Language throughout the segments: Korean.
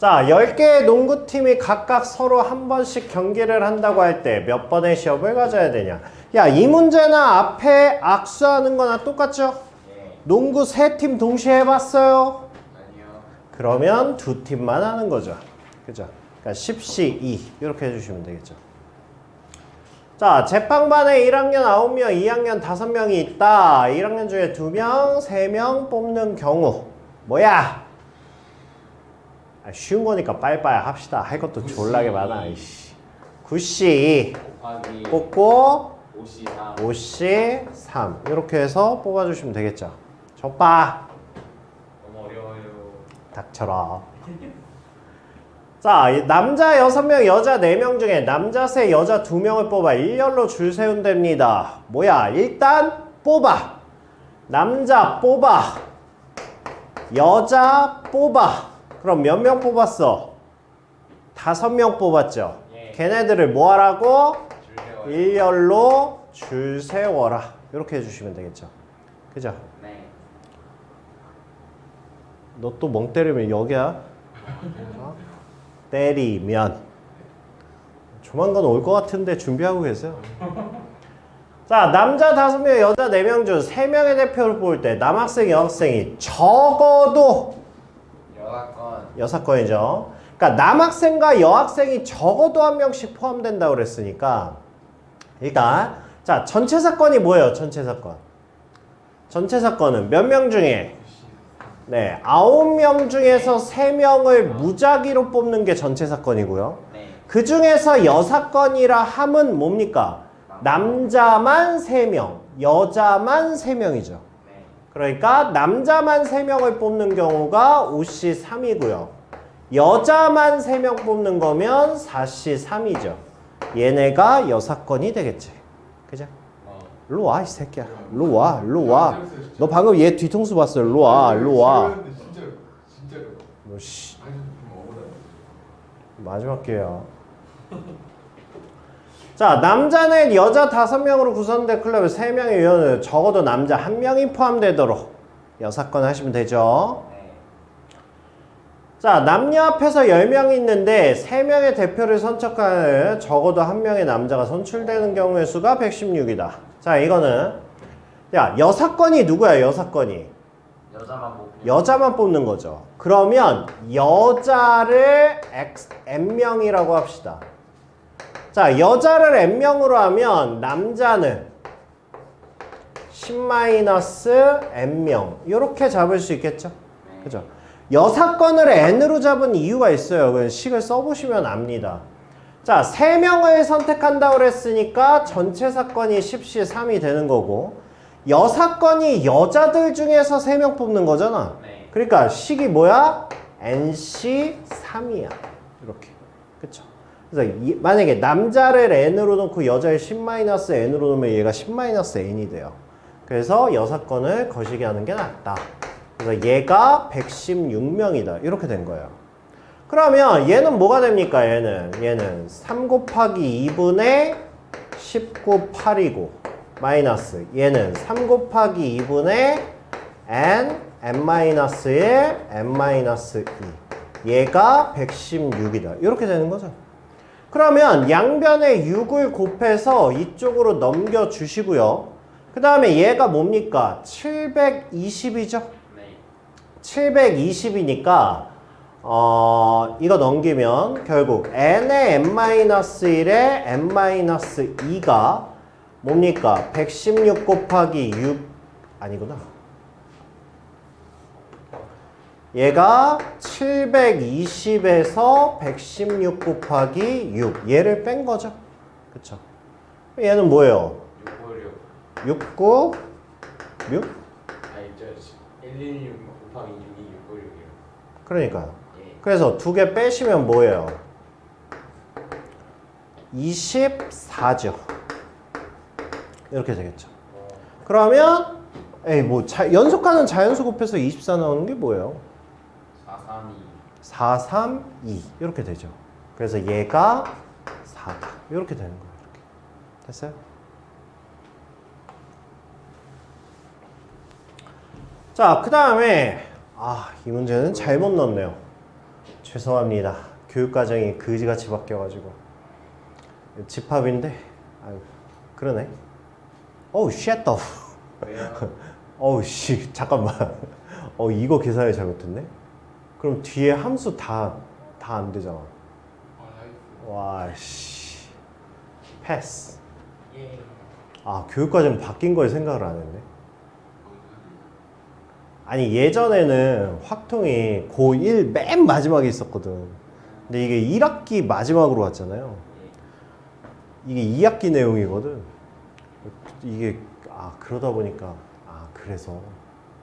자, 10개의 농구팀이 각각 서로 한 번씩 경기를 한다고 할 때 몇 번의 시합을 가져야 되냐? 야, 이 문제나 앞에 악수하는 거나 똑같죠? 네. 농구 3팀 동시에 해봤어요? 아니요. 그러면 2팀만 하는 거죠. 그죠? 그러니까 10시 2 이렇게 해주시면 되겠죠. 자, 제빵반에 1학년 9명, 2학년 5명이 있다. 1학년 중에 2명, 3명 뽑는 경우 뭐야? 쉬운 거니까 빨리빨리 합시다. 할 것도 졸라게 많아. 이씨. 9시 곱하기 뽑고 5C 3. 5시 3 이렇게 해서 뽑아주시면 되겠죠. 좁봐. 너무 어려워요. 닥쳐라. 자, 남자 6명, 여자 4명 중에 남자 3, 여자 2명을 뽑아 일렬로 줄 세운답니다. 뭐야? 일단 뽑아. 남자 뽑아. 여자 뽑아. 그럼 몇 명 뽑았어? 5명 뽑았죠? 예. 걔네들을 뭐 하라고? 줄 세워요. 일렬로 줄 세워라. 이렇게 해주시면 되겠죠. 그죠? 네. 너 또 멍 때리면 여기야? 어? 때리면 조만간 올 것 같은데 준비하고 계세요. 자, 남자 5명, 여자 4명 중 3명의 대표를 뽑을 때 남학생, 여학생이 적어도 여학건. 6건이죠. 그러니까 남학생과 여학생이 적어도 한 명씩 포함된다고 그랬으니까 일단 자, 전체 사건이 뭐예요? 전체 사건. 전체 사건은 몇 명 중에 네, 9명 중에서 3명을 무작위로 뽑는 게 전체 사건이고요. 네. 그 중에서 6건이라 함은 뭡니까? 남자만 3명, 여자만 3명이죠. 네. 그러니까 남자만 3명을 뽑는 경우가 5C 3이고요. 여자만 3명 뽑는 거면 4C 3이죠. 얘네가 6건이 되겠지. 그죠? 일로 와, 이 새끼야. 일로 와, 일로 와. 너 방금 얘 뒤통수 봤어. 일로 와, 일로 와. 진짜로. 너 씨, 아니 좀 억울해. 마지막 기회야. 자, 남자는 여자 5명으로 구성된 클럽에 3명의 위원은 적어도 남자 1명이 포함되도록 6건 하시면 되죠. 네. 자, 남녀 합해서 10명이 있는데 3명의 대표를 선척하는 적어도 1명의 남자가 선출되는 경우의 수가 116이다. 자, 이거는 야, 6건이 누구야? 6건이 여자만 뽑고. 여자만 뽑는 거죠. 그러면 여자를 n명이라고 합시다. 자, 여자를 n명으로 하면 남자는 10-n명 이렇게 잡을 수 있겠죠? 네. 그죠? 6건을 n으로 잡은 이유가 있어요. 그 식을 써보시면 압니다. 자, 3명을 선택한다고 그랬으니까 전체 사건이 10C 3이 되는 거고 6건이 여자들 중에서 3명 뽑는 거잖아. 네. 그러니까 식이 뭐야? NC 3이야. 이렇게. 그쵸? 그래서 만약에 남자를 n으로 놓고 여자를 10-n으로 놓으면 얘가 10-n이 돼요. 그래서 6건을 거시기 하는 게 낫다. 그래서 얘가 116명이다. 이렇게 된 거예요. 그러면 얘는 뭐가 됩니까? 얘는 3 곱하기 2분의 19, 8이고 마이너스 얘는 3 곱하기 2분의 n-1, n-2 얘가 116이다. 이렇게 되는 거죠. 그러면 양변에 6을 곱해서 이쪽으로 넘겨주시고요. 그 다음에 얘가 뭡니까? 720이죠? 네. 720이니까 이거 넘기면 결국 n의 n-1에 n-2가 뭡니까? 116 곱하기 6 아니구나. 얘가 720에서 116 곱하기 6 얘를 뺀 거죠. 그쵸? 얘는 뭐예요? 656. 69 6? 아니 저 116 곱하기 6이 656이요. 그러니까요. 예. 그래서 2개 빼시면 뭐예요? 24죠. 이렇게 되겠죠. 그러면 에이 뭐 연속하는 자연수 곱해서 24 나오는 게 뭐예요? 432. 432 이렇게 되죠. 그래서 얘가 4다. 이렇게 되는 거예요. 이렇게. 됐어요? 자, 그 다음에 이 문제는 잘못 넣었네요. 죄송합니다. 교육과정이 그지같이 바뀌어가지고 집합인데 아유 그러네. 어우 쉣 더. 왜요? 어우 씨 잠깐만. 이거 계산을 잘못했네. 그럼 뒤에 함수 다 안 되잖아. 와 씨. 패스. 예. 아 교육과정 바뀐 걸 생각을 안 했네. 아니 예전에는 확통이 고1 맨 마지막에 있었거든. 근데 이게 1학기 마지막으로 왔잖아요. 이게 2학기 내용이거든. 이게 그러다 보니까 그래서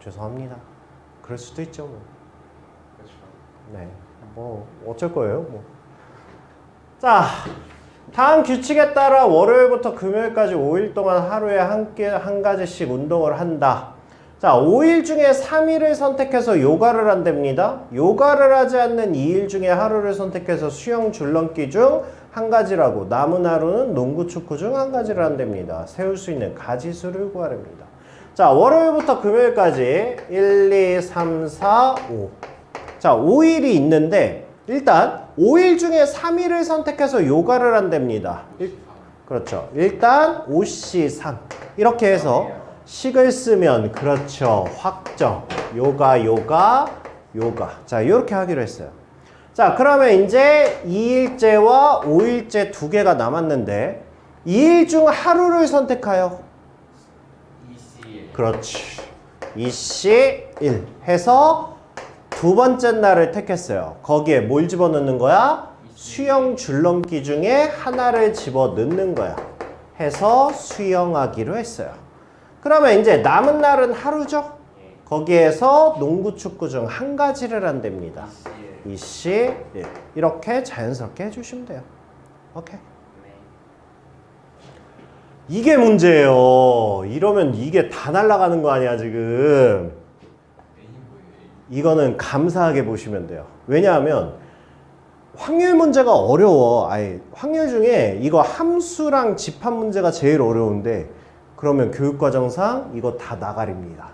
죄송합니다. 그럴 수도 있죠 뭐. 그렇죠. 네. 뭐 어쩔 거예요 뭐. 자 다음 규칙에 따라 월요일부터 금요일까지 5일 동안 하루에 한 가지씩 운동을 한다. 자 5일 중에 3일을 선택해서 요가를 한답니다. 요가를 하지 않는 2일 중에 하루를 선택해서 수영 줄넘기 중 한 가지라고, 남은 하루는 농구 축구 중 한 가지를 한답니다. 세울 수 있는 가지수를 구하랍니다. 자 월요일부터 금요일까지 1, 2, 3, 4, 5. 자 5일이 있는데 일단 5일 중에 3일을 선택해서 요가를 한답니다. 그렇죠. 일단 5C3 이렇게 해서 식을 쓰면 그렇죠. 확정. 요가. 자 이렇게 하기로 했어요. 자 그러면 이제 2일째와 5일째 두 개가 남았는데 2일 중 하루를 선택하여 EC. 그렇지. 2C1 해서 두 번째 날을 택했어요. 거기에 뭘 집어넣는 거야? 수영 줄넘기 중에 하나를 집어넣는 거야. 해서 수영하기로 했어요. 그러면 이제 남은 날은 하루죠? 거기에서 농구 축구 중 한 가지를 한답니다. EC1 이렇게 자연스럽게 해주시면 돼요. 오케이. 네. 이게 문제예요. 이러면 이게 다 날아가는 거 아니야 지금. 이거는 감사하게 보시면 돼요. 왜냐하면 확률 문제가 어려워. 확률 중에 이거 함수랑 집합 문제가 제일 어려운데 그러면 교육과정상 이거 다 나가리입니다.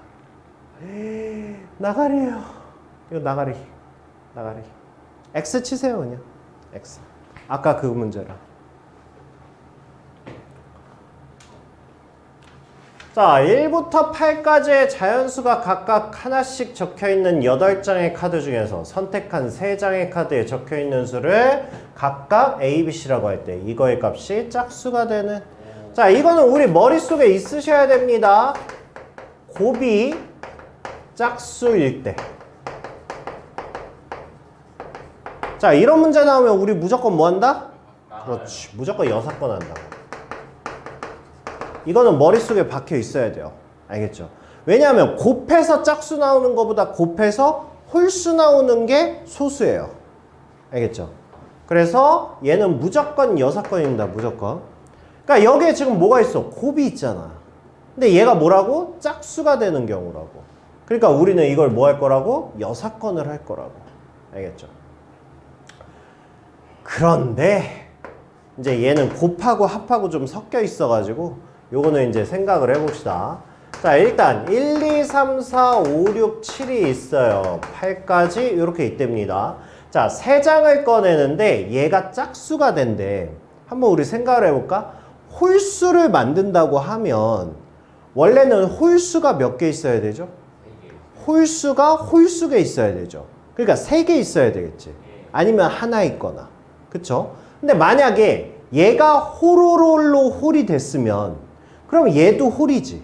나가리예요. 이거 나가리. X 치세요 그냥. X. 아까 그 문제랑. 자, 1부터 8까지의 자연수가 각각 하나씩 적혀있는 8장의 카드 중에서 선택한 3장의 카드에 적혀있는 수를 각각 A, B, C라고 할 때 이거의 값이 짝수가 되는. 자, 이거는 우리 머릿속에 있으셔야 됩니다. 곱이 짝수일 때. 자, 이런 문제 나오면 우리 무조건 뭐 한다? 그렇지. 무조건 여사건 한다. 이거는 머릿속에 박혀 있어야 돼요. 알겠죠? 왜냐하면 곱해서 짝수 나오는 것보다 곱해서 홀수 나오는 게 소수예요. 알겠죠? 그래서 얘는 무조건 여사건입니다. 무조건. 그러니까 여기에 지금 뭐가 있어? 곱이 있잖아. 근데 얘가 뭐라고? 짝수가 되는 경우라고. 그러니까 우리는 이걸 뭐 할 거라고? 여사건을 할 거라고. 알겠죠? 그런데 이제 얘는 곱하고 합하고 좀 섞여 있어가지고 요거는 이제 생각을 해봅시다. 자, 일단 1, 2, 3, 4, 5, 6, 7이 있어요. 8까지 이렇게 있답니다. 자, 3장을 꺼내는데 얘가 짝수가 된대. 한번 우리 생각을 해볼까? 홀수를 만든다고 하면 원래는 홀수가 몇 개 있어야 되죠? 홀수가 홀수가 있어야 되죠. 그러니까 3개 있어야 되겠지. 아니면 하나 있거나. 그쵸? 근데 만약에 얘가 홀로 홀이 됐으면 그럼 얘도 홀이지.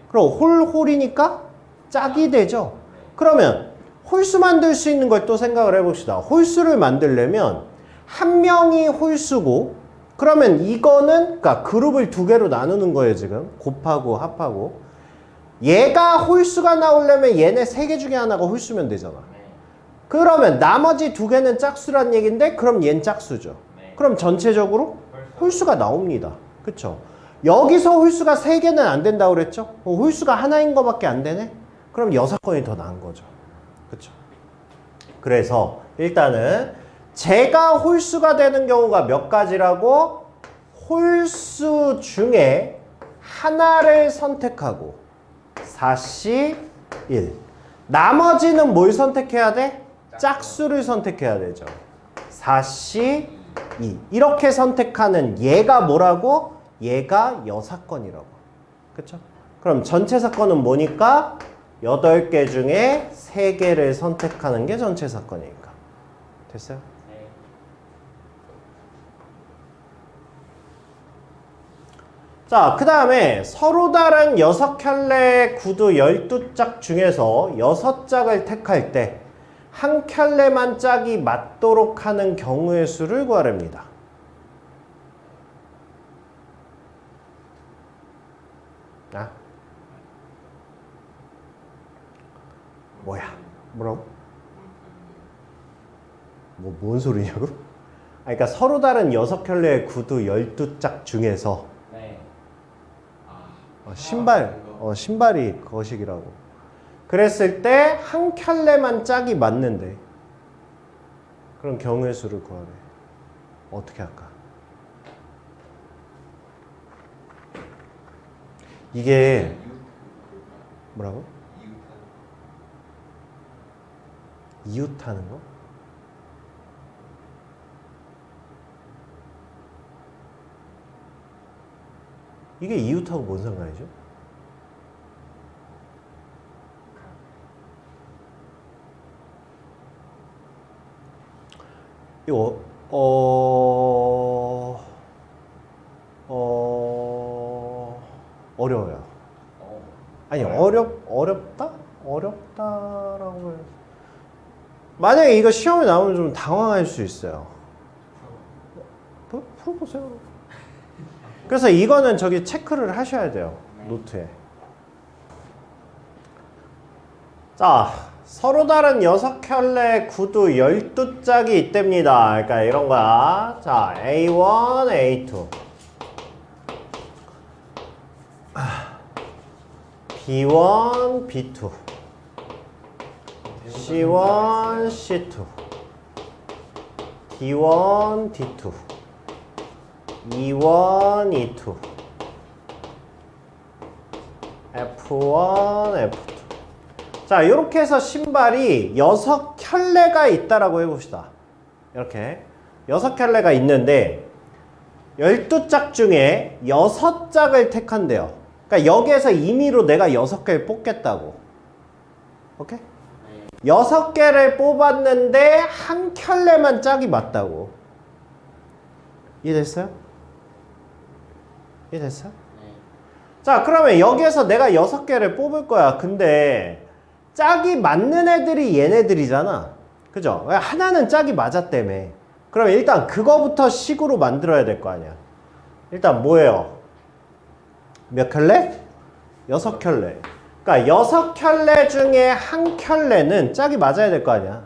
그럼 홀이니까 짝이 되죠. 그러면 홀수 만들 수 있는 걸 또 생각을 해봅시다. 홀수를 만들려면 한 명이 홀수고 그러면 이거는 그러니까 그룹을 2개로 나누는 거예요. 지금 곱하고 합하고. 얘가 홀수가 나오려면 얘네 3개 중에 하나가 홀수면 되잖아. 그러면 나머지 2개는 짝수란 얘기인데 그럼 얘는 짝수죠. 그럼 전체적으로 홀수가 나옵니다. 그쵸? 여기서 홀수가 3개는 안 된다고 그랬죠? 홀수가 하나인 거밖에 안 되네? 그럼 6건이 더 나은 거죠. 그쵸? 그래서 일단은 제가 홀수가 되는 경우가 몇 가지라고? 홀수 중에 하나를 선택하고 4C1 나머지는 뭘 선택해야 돼? 짝수를 선택해야 되죠. 4C 2. 이렇게 선택하는 얘가 뭐라고? 얘가 여사건이라고. 그쵸? 그럼 전체 사건은 뭐니까? 8개 중에 3개를 선택하는 게 전체 사건이니까. 됐어요? 네. 자, 그 다음에 서로 다른 6켤레의 구두 12짝 중에서 6짝을 택할 때 한 켤레만 짝이 맞도록 하는 경우의 수를 구하랍니다. 아? 뭐야? 뭐라고? 뭔 소리냐고? 그러니까 서로 다른 6켤레의 구두 12짝 중에서 네. 신발이 거식이라고. 그랬을 때 한 켤레만 짝이 맞는데 그럼 경우의 수를 구하래. 어떻게 할까? 이게 뭐라고? 이웃하는 거? 이게 이웃하고 뭔 상관이죠? 이거 어려워요. 아니 어렵다? 어렵다라고 말. 만약에 이거 시험에 나오면 좀 당황할 수 있어요. 풀어보세요. 그래서 이거는 저기 체크를 하셔야 돼요. 노트에. 자, 서로 다른 6켤레 구두 12짝이 있답니다. 그러니까 이런 거야. 자, A1, A2. B1, B2. C1, C2. D1, D2. E1, E2. F1, F2. 자, 이렇게 해서 신발이 6켤레가 있다라고 해봅시다. 이렇게 6켤레가 있는데 12짝 중에 6짝을 택한대요. 그러니까 여기에서 임의로 내가 6개를 뽑겠다고. 오케이? 6개를 뽑았는데 한 켤레만 짝이 맞다고. 이해됐어요? 이해됐어요? 네. 자, 그러면 여기에서 내가 6개를 뽑을 거야. 근데 짝이 맞는 애들이 얘네들이잖아. 그죠? 하나는 짝이 맞았다며. 그럼 일단 그거부터 식으로 만들어야 될 거 아니야. 일단 뭐예요? 몇 켤레? 6켤레. 그러니까 6켤레 중에 한 켤레는 짝이 맞아야 될 거 아니야.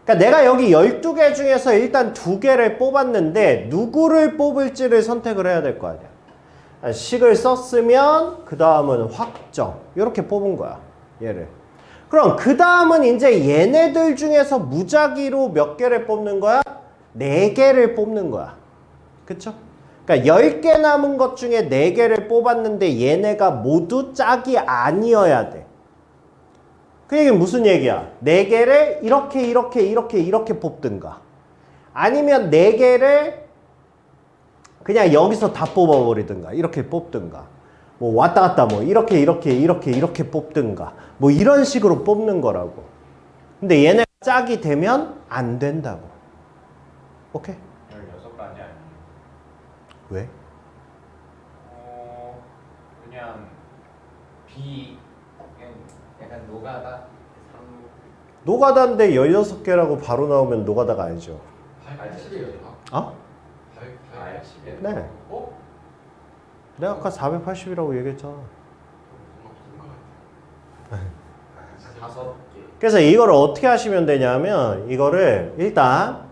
그러니까 내가 여기 12개 중에서 일단 2개를 뽑았는데 누구를 뽑을지를 선택을 해야 될 거 아니야. 식을 썼으면 그 다음은 확정. 이렇게 뽑은 거야. 얘를. 그럼 그 다음은 이제 얘네들 중에서 무작위로 몇 개를 뽑는 거야? 4개를 뽑는 거야. 그쵸? 그러니까 10개 남은 것 중에 4개를 뽑았는데 얘네가 모두 짝이 아니어야 돼. 그 얘기는 무슨 얘기야? 4개를 이렇게 뽑든가. 아니면 4개를 그냥 여기서 다 뽑아버리든가. 이렇게 뽑든가. 뭐 왔다 갔다 뭐 이렇게 뽑든가. 뭐 이런 식으로 뽑는 거라고. 근데 얘네가 짝이 되면 안 된다고. 오케이? 16가지 아니에요? 왜? 그냥 B 약간 노가다? 노가다인데 16개라고 바로 나오면 노가다가 아니죠. 80이에요. 어? 80이에요? 네. 어? 내가 아까 480이라고 얘기했잖아. 다섯 개. 그래서 이거를 어떻게 하시면 되냐면 이거를 일단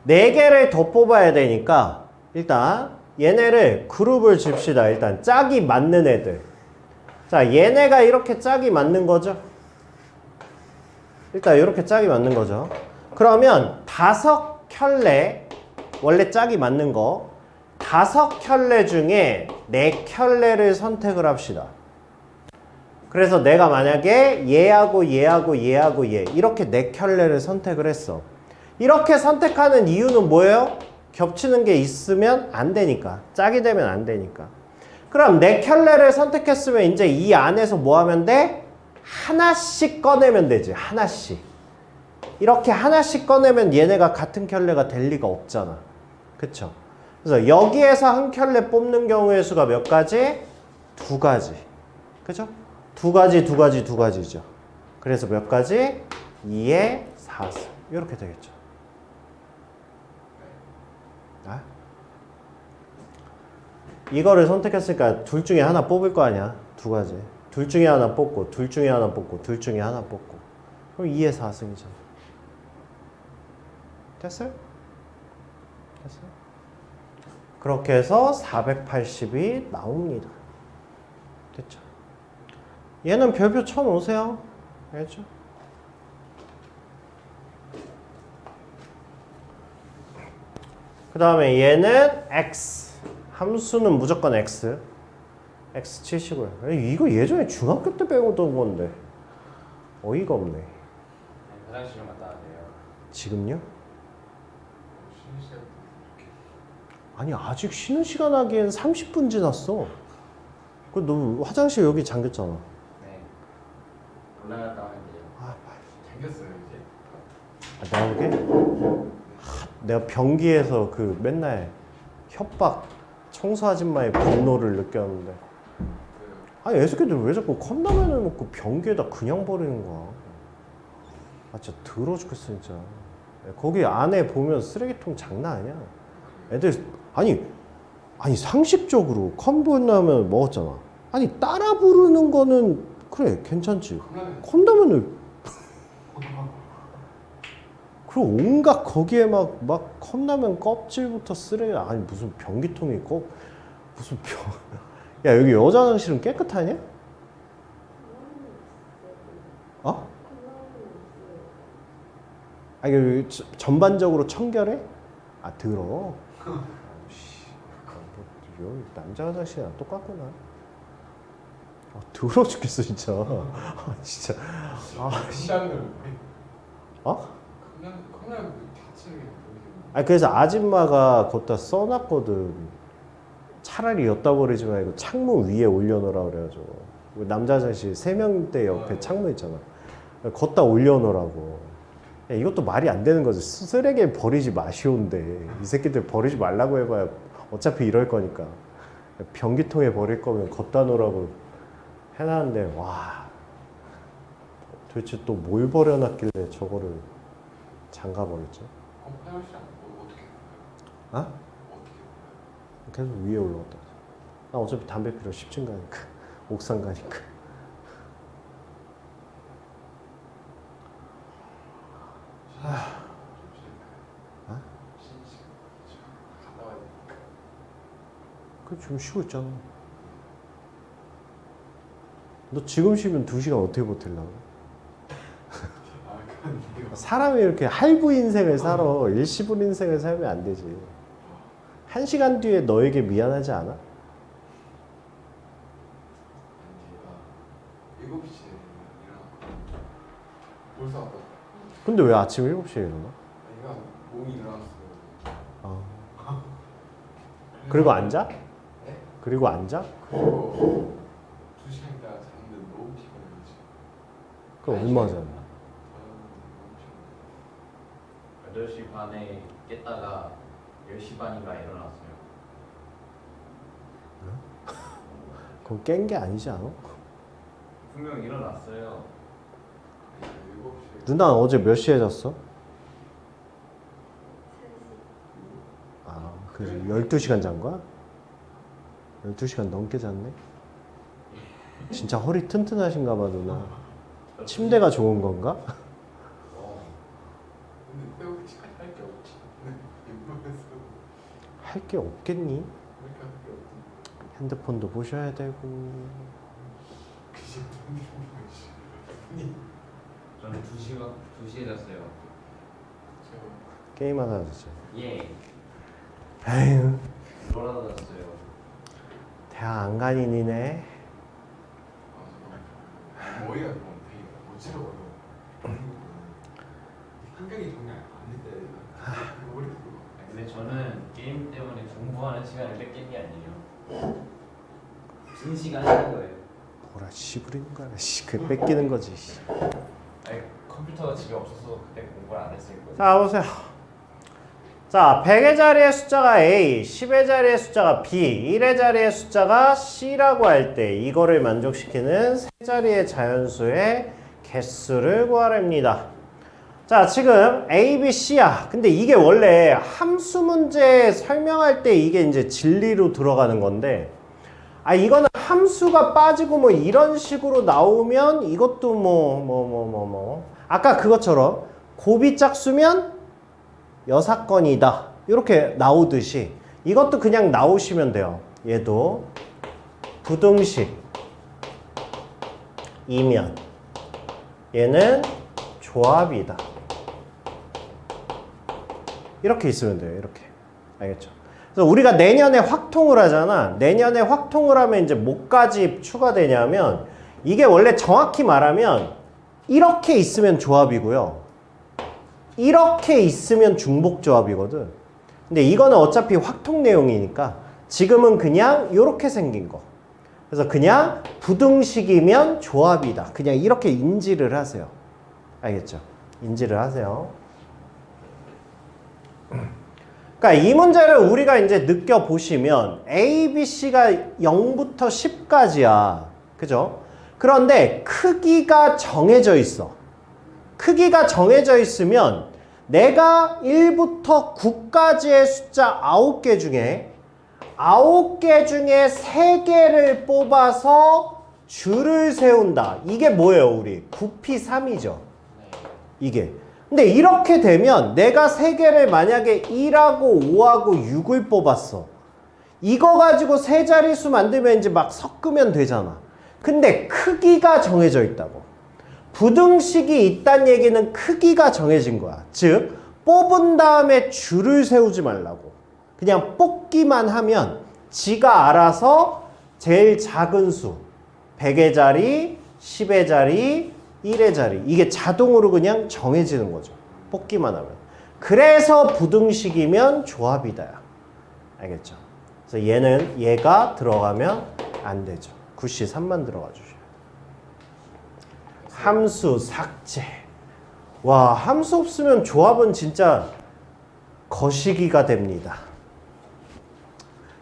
4개를 더 뽑아야 되니까 일단 얘네를 그룹을 줍시다. 일단 짝이 맞는 애들. 자, 얘네가 이렇게 짝이 맞는 거죠. 일단 이렇게 짝이 맞는 거죠. 그러면 5켤레 원래 짝이 맞는 거 5켤레 중에 4켤레를 선택을 합시다. 그래서 내가 만약에 얘하고 얘하고 얘하고 얘 이렇게 네 켤레를 선택을 했어. 이렇게 선택하는 이유는 뭐예요? 겹치는 게 있으면 안 되니까. 짝이 되면 안 되니까. 그럼 네 켤레를 선택했으면 이제 이 안에서 뭐 하면 돼? 하나씩 꺼내면 되지. 하나씩. 이렇게 하나씩 꺼내면 얘네가 같은 켤레가 될 리가 없잖아. 그쵸? 그래서 여기에서 한 켤레 뽑는 경우의 수가 몇 가지? 두 가지. 그죠? 두 가지죠. 그래서 몇 가지? 2의 4승. 이렇게 되겠죠. 아? 이거를 선택했으니까 둘 중에 하나 뽑을 거 아니야. 두 가지. 둘 중에 하나 뽑고, 둘 중에 하나 뽑고, 둘 중에 하나 뽑고. 그럼 2의 4승이잖아. 됐어요? 됐어요? 그렇게 해서 480이 나옵니다. 됐죠? 얘는 별표 쳐놓으세요. 알겠죠? 그 다음에 얘는 x. 함수는 무조건 x. x 치시고요. 이거 예전에 중학교 때 배우던 건데. 어이가 없네. 네, 화장실 좀 갔다 와야 돼요. 지금요? 쉬는 시간 이렇게. 아니 아직 쉬는 시간 하기엔 30분 지났어. 너 화장실 여기 잠겼잖아. 네. 올라갔다 와야 돼요. 아, 잠겼어요 이제. 나오게? 내가 변기에서 그 맨날 협박 청소 아줌마의 분노를 느꼈는데. 아니 애새끼들 왜 자꾸 컵라면을 먹고 변기에다 그냥 버리는 거야. 아 진짜 더러워 죽겠어 진짜. 거기 안에 보면 쓰레기통 장난 아니야. 애들 아니 상식적으로 컵라면 먹었잖아. 아니 따라 부르는 거는 그래 괜찮지. 컵라면을 그리고 온갖 거기에 막 컵라면 껍질부터 쓰레기 아니 무슨 변기통이 무슨 야 여기 여자 화장실은 깨끗하냐? 어? 아니 여기 전반적으로 청결해? 아 더러워. 여기 남자 화장실이랑 똑같구나. 더러워 죽겠어 진짜. 진짜. 시장을. 어? 컵라면 다치는 게 보이겠네. 아니 그래서 아줌마가 거기다 써놨거든. 차라리 엿다 버리지 말고 창문 위에 올려놓으라 그래가지고. 남자 화장실 3명대 옆에 창문 있잖아. 거기다 올려놓으라고. 야, 이것도 말이 안 되는 거지. 쓰레기에 버리지 마시온데 이 새끼들 버리지 말라고 해봐야 어차피 이럴 거니까. 변기통에 버릴 거면 걷다 놓으라고 해놨는데 와 도대체 또 뭘 버려놨길래 저거를 잠가버렸죠? 화장실 어떻게? 아? 어떻게? 계속 위에 올라갔다. 나 어차피 담배 피러 10층 가니까 옥상 가니까. 그 지금 쉬고 있잖아. 너 지금 쉬면 2시간 어떻게 버틸라고? 사람이 이렇게 할부 인생을 살아. 일시불 인생을 살면 안 되지. 1시간 뒤에 너에게 미안하지 않아? 7시에 일어나. 벌써 왔다. 근데 왜 아침 7시에 일어나? 얘가 몸이 일어났어요. 그리고 앉아? 네? 그리고 앉아? 그리고 2시간 있다가 잤는데 너무 피곤해지. 그럼 얼마 전에? 8시 반에 깼다가 10시 반인가 일어났어요. 그럼 깬 게 아니지 않아? 분명 일어났어요. 7시에. 누나 어제 몇 시에 잤어? 그래서 12시간 잔 거야? 12시간 넘게 잤네? 진짜 허리 튼튼하신가 봐 누나. 침대가 좋은 건가? 근데 때우기까지 할게 없지. 인터넷에서 할 게 없겠니? 그렇게 할게 없지. 핸드폰도 보셔야 되고. 그게 저는 2시에 잤어요. 게임 하나 하자. 예. 에휴 놀아다 잤어요. 대학 안간인이네. 머리가 좀 되게 못치러워요. 환경이 정말 안 됐다. 머리 근데 저는 게임 때문에 공부하는 시간을 뺏긴 게 아니에요. 빈 시간 하는 거예요. 뭐라 씨부리는 거야. 씨, 그 뺏기는 거지. 씨. 아니 컴퓨터가 집에 없어서 그때 공부를 안 했을 거예요. 자, 보세요. 자, 100의 자리의 숫자가 A, 10의 자리의 숫자가 B, 1의 자리의 숫자가 C라고 할 때 이거를 만족시키는 세 자리의 자연수의 개수를 구하랍니다. 자, 지금 A, B, C야. 근데 이게 원래 함수 문제 설명할 때 이게 이제 진리로 들어가는 건데, 아, 이거는 함수가 빠지고 뭐 이런 식으로 나오면 이것도 아까 그것처럼 곱이 짝수면 여사건이다. 이렇게 나오듯이 이것도 그냥 나오시면 돼요. 얘도 부등식이면 얘는 조합이다. 이렇게 있으면 돼요. 이렇게. 알겠죠? 그래서 우리가 내년에 확통을 하잖아. 내년에 확통을 하면 이제 뭐까지 추가되냐면 이게 원래 정확히 말하면 이렇게 있으면 조합이고요. 이렇게 있으면 중복조합이거든. 근데 이거는 어차피 확통 내용이니까 지금은 그냥 이렇게 생긴 거. 그래서 그냥 부등식이면 조합이다. 그냥 이렇게 인지를 하세요. 알겠죠? 인지를 하세요. 그러니까 이 문제를 우리가 이제 느껴보시면 A, B, C가 0부터 10까지야. 그죠? 그런데 크기가 정해져 있어. 크기가 정해져 있으면 내가 1부터 9까지의 숫자 9개 중에 3개를 뽑아서 줄을 세운다. 이게 뭐예요, 우리? 9P3이죠. 이게. 근데 이렇게 되면 내가 3개를 만약에 1하고 5하고 6을 뽑았어. 이거 가지고 세 자릿수 만들면 이제 막 섞으면 되잖아. 근데 크기가 정해져 있다고. 부등식이 있다는 얘기는 크기가 정해진 거야. 즉 뽑은 다음에 줄을 세우지 말라고. 그냥 뽑기만 하면 지가 알아서 제일 작은 수 100의 자리, 10의 자리, 1의 자리 이게 자동으로 그냥 정해지는 거죠. 뽑기만 하면. 그래서 부등식이면 조합이다. 알겠죠? 그래서 얘가 들어가면 안 되죠. 93만 들어가 주셔요. 함수 삭제. 와, 함수 없으면 조합은 진짜 거시기가 됩니다.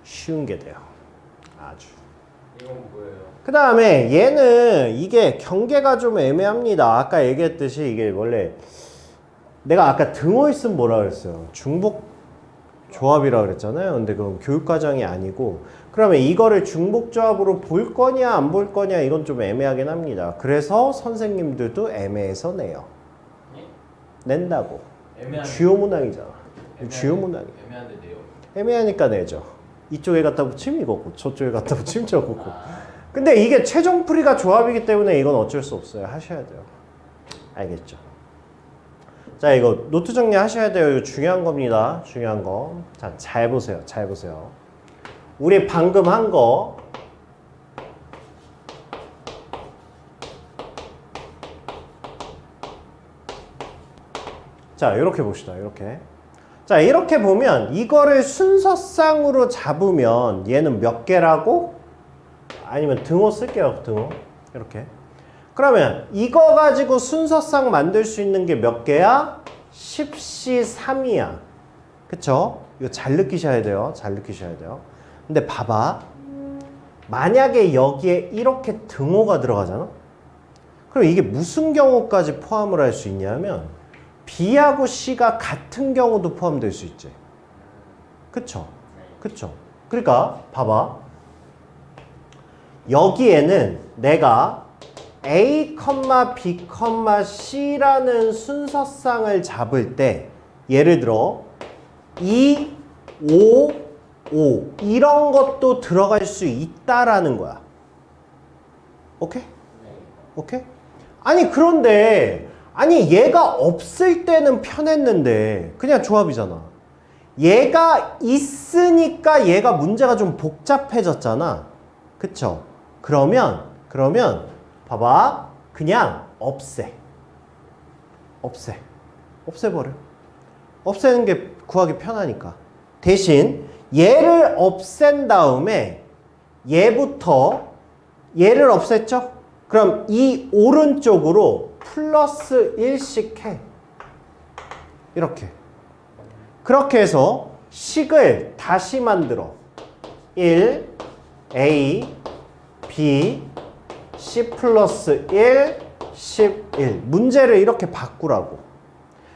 쉬운 게 돼요. 아주. 이건 뭐예요? 그 다음에 얘는 이게 경계가 좀 애매합니다. 아까 얘기했듯이 이게 원래 내가 아까 등호 있으면 뭐라 그랬어요? 중복 조합이라고 그랬잖아요. 근데 그건 교육과정이 아니고 그러면 이거를 중복조합으로 볼 거냐 안 볼 거냐 이건 좀 애매하긴 합니다. 그래서 선생님들도 애매해서 내요. 예? 낸다고. 애매한. 주요 문항이잖아. 주요 문항이. 애매한데 내요. 애매하니까 내죠. 이쪽에 갖다 붙이면 이거고 저쪽에 갖다 붙이면 저거고. 근데 이게 최종풀이가 조합이기 때문에 이건 어쩔 수 없어요. 하셔야 돼요. 알겠죠? 자, 이거 노트 정리하셔야 돼요. 이거 중요한 겁니다. 중요한 거. 자, 잘 보세요. 잘 보세요. 우리 방금 한 거 자, 이렇게 봅시다. 이렇게. 자, 이렇게 보면 이거를 순서상으로 잡으면 얘는 몇 개라고? 아니면 등호 쓸게요. 등호. 이렇게. 그러면 이거 가지고 순서상 만들 수 있는 게 몇 개야? 10C3이야. 그쵸? 이거 잘 느끼셔야 돼요. 잘 느끼셔야 돼요. 근데 봐봐. 만약에 여기에 이렇게 등호가 들어가잖아? 그럼 이게 무슨 경우까지 포함을 할 수 있냐면 B하고 C가 같은 경우도 포함될 수 있지. 그쵸? 그쵸? 그러니까 봐봐. 여기에는 내가 A, B, C라는 순서상을 잡을 때 예를 들어 2, 5, 5 이런 것도 들어갈 수 있다라는 거야. 오케이? 오케이? 아니 그런데 아니 얘가 없을 때는 편했는데 그냥 조합이잖아. 얘가 있으니까 얘가 문제가 좀 복잡해졌잖아. 그쵸? 그러면 봐봐. 그냥 없애. 없애버려. 없애는 게 구하기 편하니까. 대신 얘를 없앤 다음에 얘부터 얘를 없앴죠? 그럼 이 오른쪽으로 플러스 1씩 해. 이렇게. 그렇게 해서 식을 다시 만들어. 1, A, B, C 플러스 1, 11. 문제를 이렇게 바꾸라고.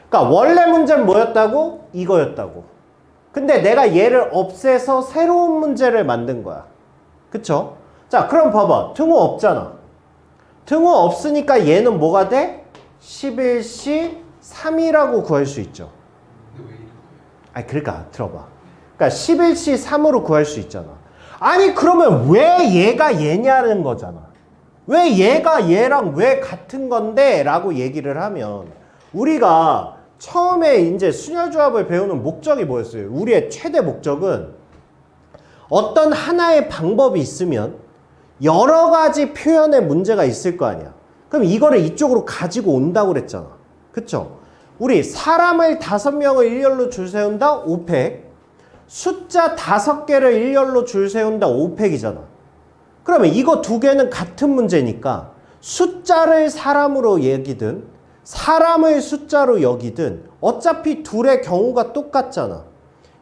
그러니까 원래 문제는 뭐였다고? 이거였다고. 근데 내가 얘를 없애서 새로운 문제를 만든 거야. 그쵸? 자, 그럼 봐봐. 등호 없잖아. 등호 없으니까 얘는 뭐가 돼? 11C 3이라고 구할 수 있죠. 근데 왜 이런 아니, 그러니까 들어봐. 그러니까 11C 3으로 구할 수 있잖아. 아니, 그러면 왜 얘가 얘냐는 거잖아. 왜 얘가 얘랑 왜 같은 건데? 라고 얘기를 하면 우리가 처음에 이제 순열조합을 배우는 목적이 뭐였어요? 우리의 최대 목적은 어떤 하나의 방법이 있으면 여러 가지 표현의 문제가 있을 거 아니야. 그럼 이거를 이쪽으로 가지고 온다고 그랬잖아. 그쵸? 우리 사람을 5명을 일렬로 줄 세운다? 5팩. 숫자 5개를 일렬로 줄 세운다? 5팩이잖아. 그러면 이거 두 개는 같은 문제니까 숫자를 사람으로 여기든 사람을 숫자로 여기든 어차피 둘의 경우가 똑같잖아.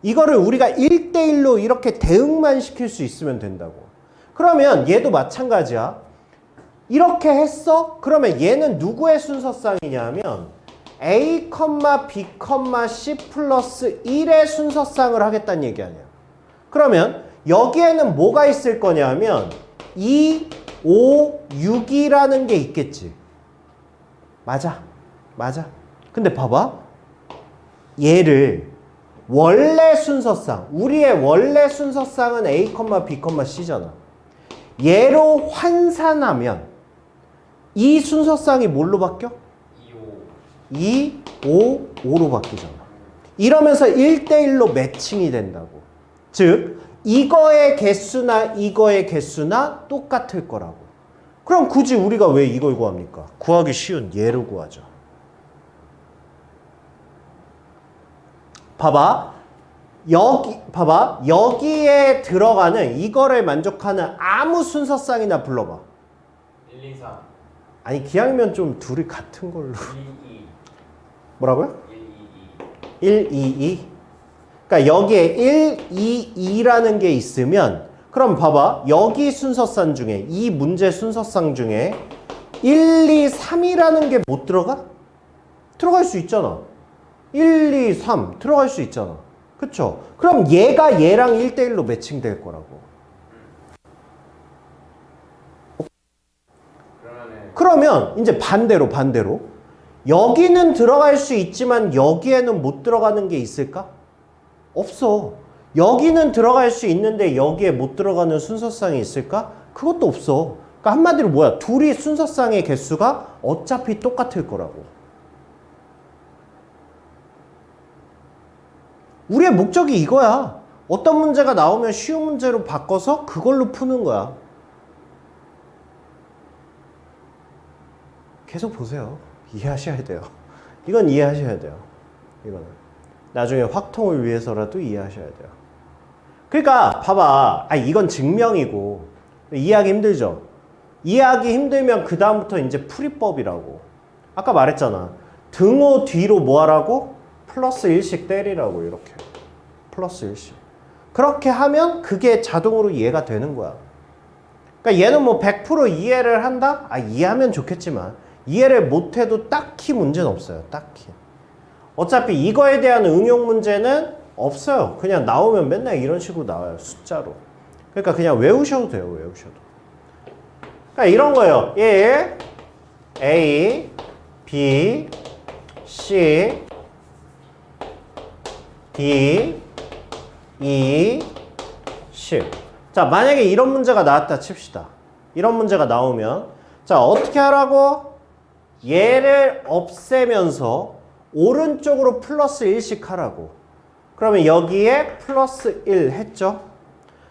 이거를 우리가 1대1로 이렇게 대응만 시킬 수 있으면 된다고. 그러면 얘도 마찬가지야. 이렇게 했어? 그러면 얘는 누구의 순서쌍이냐면 A, B, C 플러스 1의 순서쌍을 하겠다는 얘기 아니야. 그러면 여기에는 뭐가 있을 거냐면 2, 5, 6이라는 게 있겠지. 맞아. 근데 봐봐. 얘를 원래 순서쌍, 우리의 원래 순서쌍은 A, B, C잖아. 얘로 환산하면 이 순서쌍이 뭘로 바뀌어? 2, 5, 5로 바뀌잖아. 이러면서 1대1로 매칭이 된다고. 즉 이거의 개수나 이거의 개수나 똑같을 거라고. 그럼 굳이 우리가 왜 이걸 구합니까? 구하기 쉬운 얘를 구하죠. 봐봐. 여기에 들어가는 이거를 만족하는 아무 순서쌍이나 불러봐. 1, 2, 3. 아니 기왕이면 좀 둘이 같은 걸로. 1, 2. 뭐라고요? 1, 2, 2. 1, 2, 2. 그러니까 여기에 1, 2, 2라는 게 있으면 그럼 봐봐. 여기 순서쌍 중에 이 문제 순서쌍 중에 1, 2, 3이라는 게 못 들어가? 들어갈 수 있잖아. 1, 2, 3 들어갈 수 있잖아. 그쵸? 그럼 얘가 얘랑 1대1로 매칭될 거라고. 그러면 이제 반대로 여기는 들어갈 수 있지만 여기에는 못 들어가는 게 있을까? 없어. 여기는 들어갈 수 있는데 여기에 못 들어가는 순서쌍이 있을까? 그것도 없어. 그러니까 한마디로 뭐야? 둘이 순서쌍의 개수가 어차피 똑같을 거라고. 우리의 목적이 이거야. 어떤 문제가 나오면 쉬운 문제로 바꿔서 그걸로 푸는 거야. 계속 보세요. 이해하셔야 돼요. 이건 이해하셔야 돼요. 이거는. 나중에 확통을 위해서라도 이해하셔야 돼요. 그러니까 봐봐. 이건 증명이고 이해하기 힘들죠? 이해하기 힘들면 그 다음부터 이제 풀이법이라고. 아까 말했잖아. 등호 뒤로 뭐 하라고? 플러스 1씩 때리라고. 이렇게 플러스 1씩. 그렇게 하면 그게 자동으로 이해가 되는 거야. 그러니까 얘는 뭐 100% 이해를 한다? 이해하면 좋겠지만 이해를 못해도 딱히 문제는 없어요. 딱히. 어차피 이거에 대한 응용 문제는 없어요. 그냥 나오면 맨날 이런 식으로 나와요. 숫자로. 그러니까 그냥 외우셔도 돼요. 외우셔도. 그러니까 이런 거예요. 1, A, B, C, D, E, 10. 자, 만약에 이런 문제가 나왔다 칩시다. 이런 문제가 나오면 자, 어떻게 하라고? 얘를 없애면서 오른쪽으로 플러스 1씩 하라고. 그러면 여기에 플러스 1 했죠?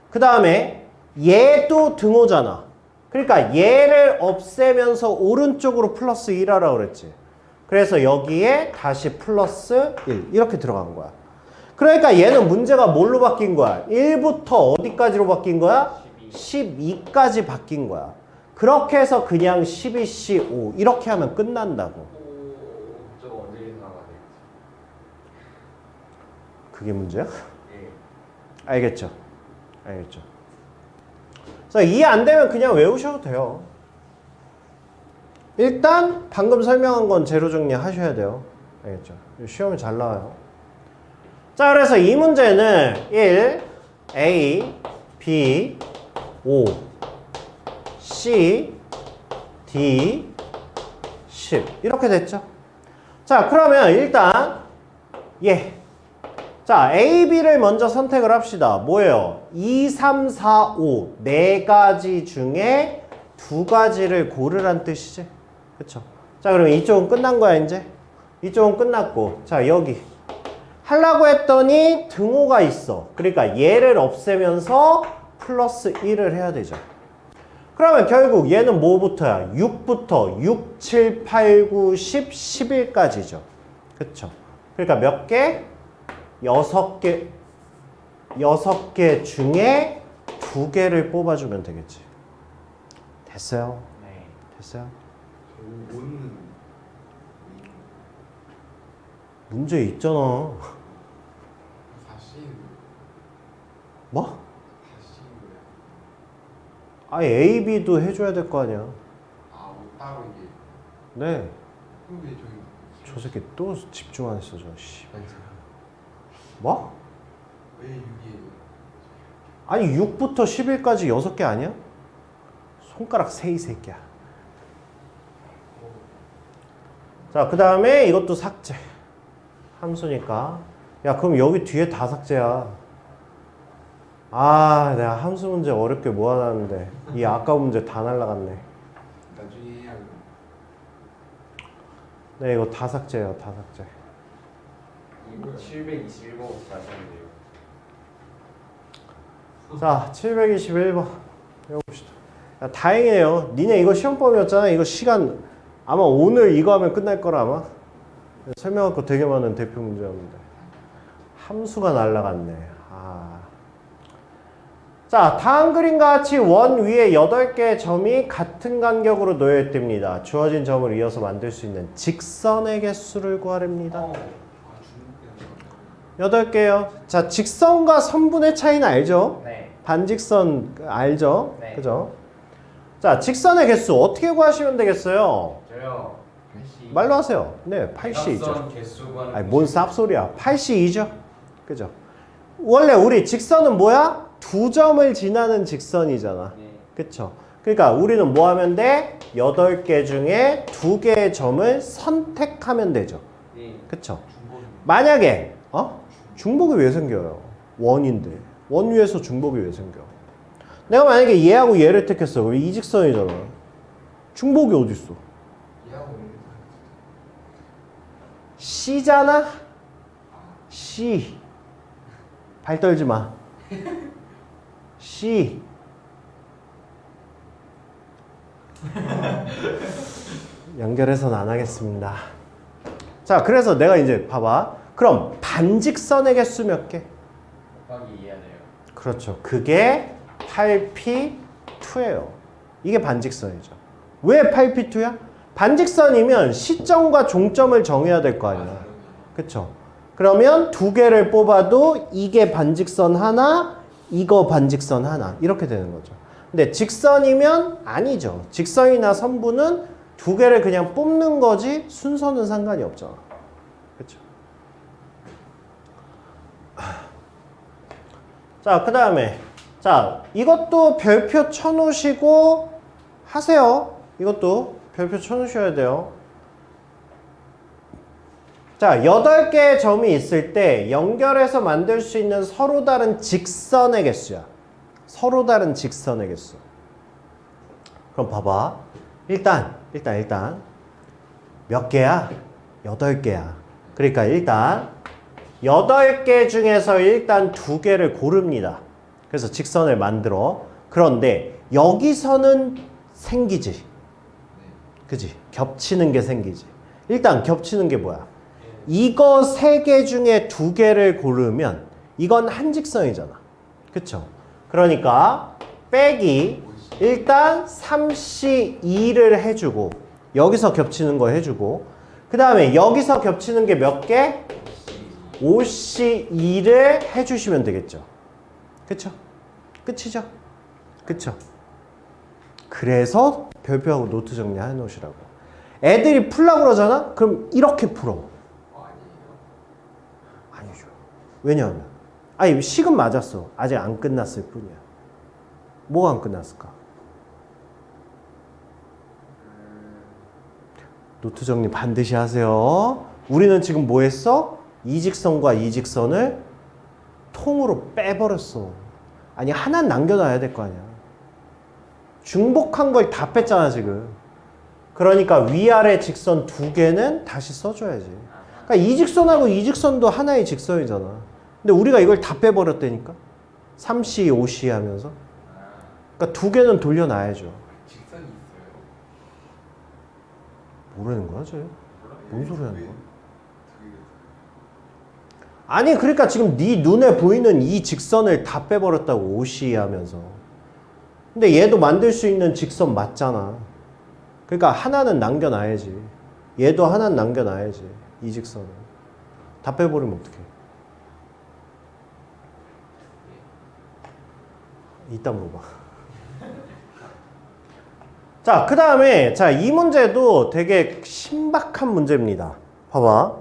그 다음에 얘도 등호잖아. 그러니까 얘를 없애면서 오른쪽으로 플러스 1 하라고 그랬지. 그래서 여기에 다시 플러스 1 이렇게 들어간 거야. 그러니까 얘는 문제가 뭘로 바뀐 거야? 1부터 어디까지로 바뀐 거야? 12까지 바뀐 거야. 그렇게 해서 그냥 12C5 이렇게 하면 끝난다고. 저거 언제 나가야 돼? 그게 문제야? 예. 알겠죠? 알겠죠? 그래서 이해 안 되면 그냥 외우셔도 돼요. 일단 방금 설명한 건 재료 정리 하셔야 돼요. 알겠죠? 시험이 잘 나와요. 자, 그래서 이 문제는 1, A, B, O, C, D, 10 이렇게 됐죠. 자, 그러면 일단 자, A, B를 먼저 선택을 합시다. 뭐예요? 2, 3, 4, 5 네 가지 중에 두 가지를 고르란 뜻이지. 그쵸? 자, 그러면 이쪽은 끝난 거야 이제. 이쪽은 끝났고, 자, 여기 하려고 했더니 등호가 있어. 그러니까 얘를 없애면서 플러스 1을 해야 되죠. 그러면 결국 얘는 뭐부터야? 6부터 6, 7, 8, 9, 10, 11까지죠. 그쵸? 그러니까 몇 개? 6개. 6개 중에 2개를 뽑아주면 되겠지. 됐어요? 네. 됐어요? 저 오는 문제 있잖아. 다시 뭐? 다시 아니 A, B도 해줘야 될 거 아니야. 뭐 따로 이게 네. 근데 저 새끼 또 집중 안 했어 저 씨. 뭐? 왜 6이에요? 아니 6부터 11까지 6개 아니야? 손가락 세 이 새끼야. 자, 그 다음에 이것도 삭제. 함수니까. 야, 그럼 여기 뒤에 다 삭제야. 아, 내가 함수 문제 어렵게 모아놨는데 이 아까운 문제 다 날라갔네. 나중에 해야 네, 이거 다 삭제예요. 다 삭제. 721번 다시 하면 돼요. 자, 721번 해봅시다. 야, 다행이에요. 니네 이거 시험범위였잖아. 이거 시간 아마 오늘 이거 하면 끝날 거라 아마. 설명할 거 되게 많은 대표 문제였는데 함수가 날라갔네. 자, 다음 그림과 같이 원 위에 8개의 점이 같은 간격으로 놓여 있답니다. 주어진 점을 이어서 만들 수 있는 직선의 개수를 구하랍니다. 8개요. 자, 직선과 선분의 차이는 알죠? 네. 반직선 알죠? 네. 그죠? 자, 직선의 개수 어떻게 구하시면 되겠어요? 저요. 말로 하세요. 네, 8C이죠. 개수 구하는 아니, 뭔 쌉소리야. 8C이죠? 그죠? 원래 우리 직선은 뭐야? 두 점을 지나는 직선이잖아. 네. 그쵸? 그러니까 우리는 뭐 하면 돼? 8개 중에 2개의 점을 선택하면 되죠. 네. 그쵸? 만약에 중복이 왜 생겨요? 원인데. 원 위에서 중복이 왜 생겨? 내가 만약에 얘하고 얘를 택했어. 그럼 이 직선이잖아. 중복이 어딨어? 이하고 C잖아? C. 발 떨지 마. C. 연결해서는 안 하겠습니다. 자, 그래서 내가 이제 봐봐. 그럼 반직선의 개수 몇 개? 곱하기 2해야 돼요. 그렇죠. 그게 8P2예요. 이게 반직선이죠. 왜 8P2야? 반직선이면 시점과 종점을 정해야 될 거 아니야. 그쵸? 그러면 2개를 뽑아도 이게 반직선 하나, 이거 반직선 하나 이렇게 되는 거죠. 근데 직선이면 아니죠. 직선이나 선분은 2개를 그냥 뽑는 거지 순서는 상관이 없잖아. 그쵸? 자, 그 다음에 자, 이것도 별표 쳐놓으시고 하세요. 이것도 별표 쳐놓으셔야 돼요. 자, 8개의 점이 있을 때 연결해서 만들 수 있는 서로 다른 직선의 개수야. 서로 다른 직선의 개수. 그럼 봐봐. 일단 몇 개야? 8개야. 그러니까 일단 8개 중에서 일단 2개를 고릅니다. 그래서 직선을 만들어. 그런데 여기서는 생기지. 네. 그지? 겹치는 게 생기지. 일단 겹치는 게 뭐야? 이거 3개 중에 2개를 고르면 이건 한 직선이잖아. 그쵸? 그러니까 빼기 일단 3C2를 해주고 여기서 겹치는 거 해주고 그 다음에 여기서 겹치는 게 몇 개? 5C2를 해주시면 되겠죠. 그쵸? 끝이죠? 그쵸? 그래서 별표하고 노트 정리해 놓으시라고. 애들이 풀라고 그러잖아? 그럼 이렇게 풀어. 아니에요. 아니죠. 왜냐하면 아니 식은 맞았어. 아직 안 끝났을 뿐이야. 뭐가 안 끝났을까? 노트 정리 반드시 하세요. 우리는 지금 뭐 했어? 이 직선과 이 직선을 통으로 빼버렸어. 아니 하나 남겨놔야 될 거 아니야. 중복한 걸 다 뺐잖아 지금. 그러니까 위아래 직선 2개는 다시 써줘야지. 그러니까 이 직선하고 이 직선도 하나의 직선이잖아. 근데 우리가 이걸 다 빼버렸다니까. 3C, 5C 하면서. 그러니까 2개는 돌려놔야죠. 직선이 있어요. 모르는 거야 쟤? 뭔 소리 하는 거야? 되게 아니 그러니까 지금 네 눈에 보이는 이 직선을 다 빼버렸다고 5C 하면서. 근데 얘도 만들 수 있는 직선 맞잖아. 그러니까 하나는 남겨놔야지. 얘도 하나는 남겨놔야지. 이 직선은. 다 빼버리면 어떡해. 이따 물어봐. 자, 그 다음에 자, 이 문제도 되게 신박한 문제입니다. 봐봐.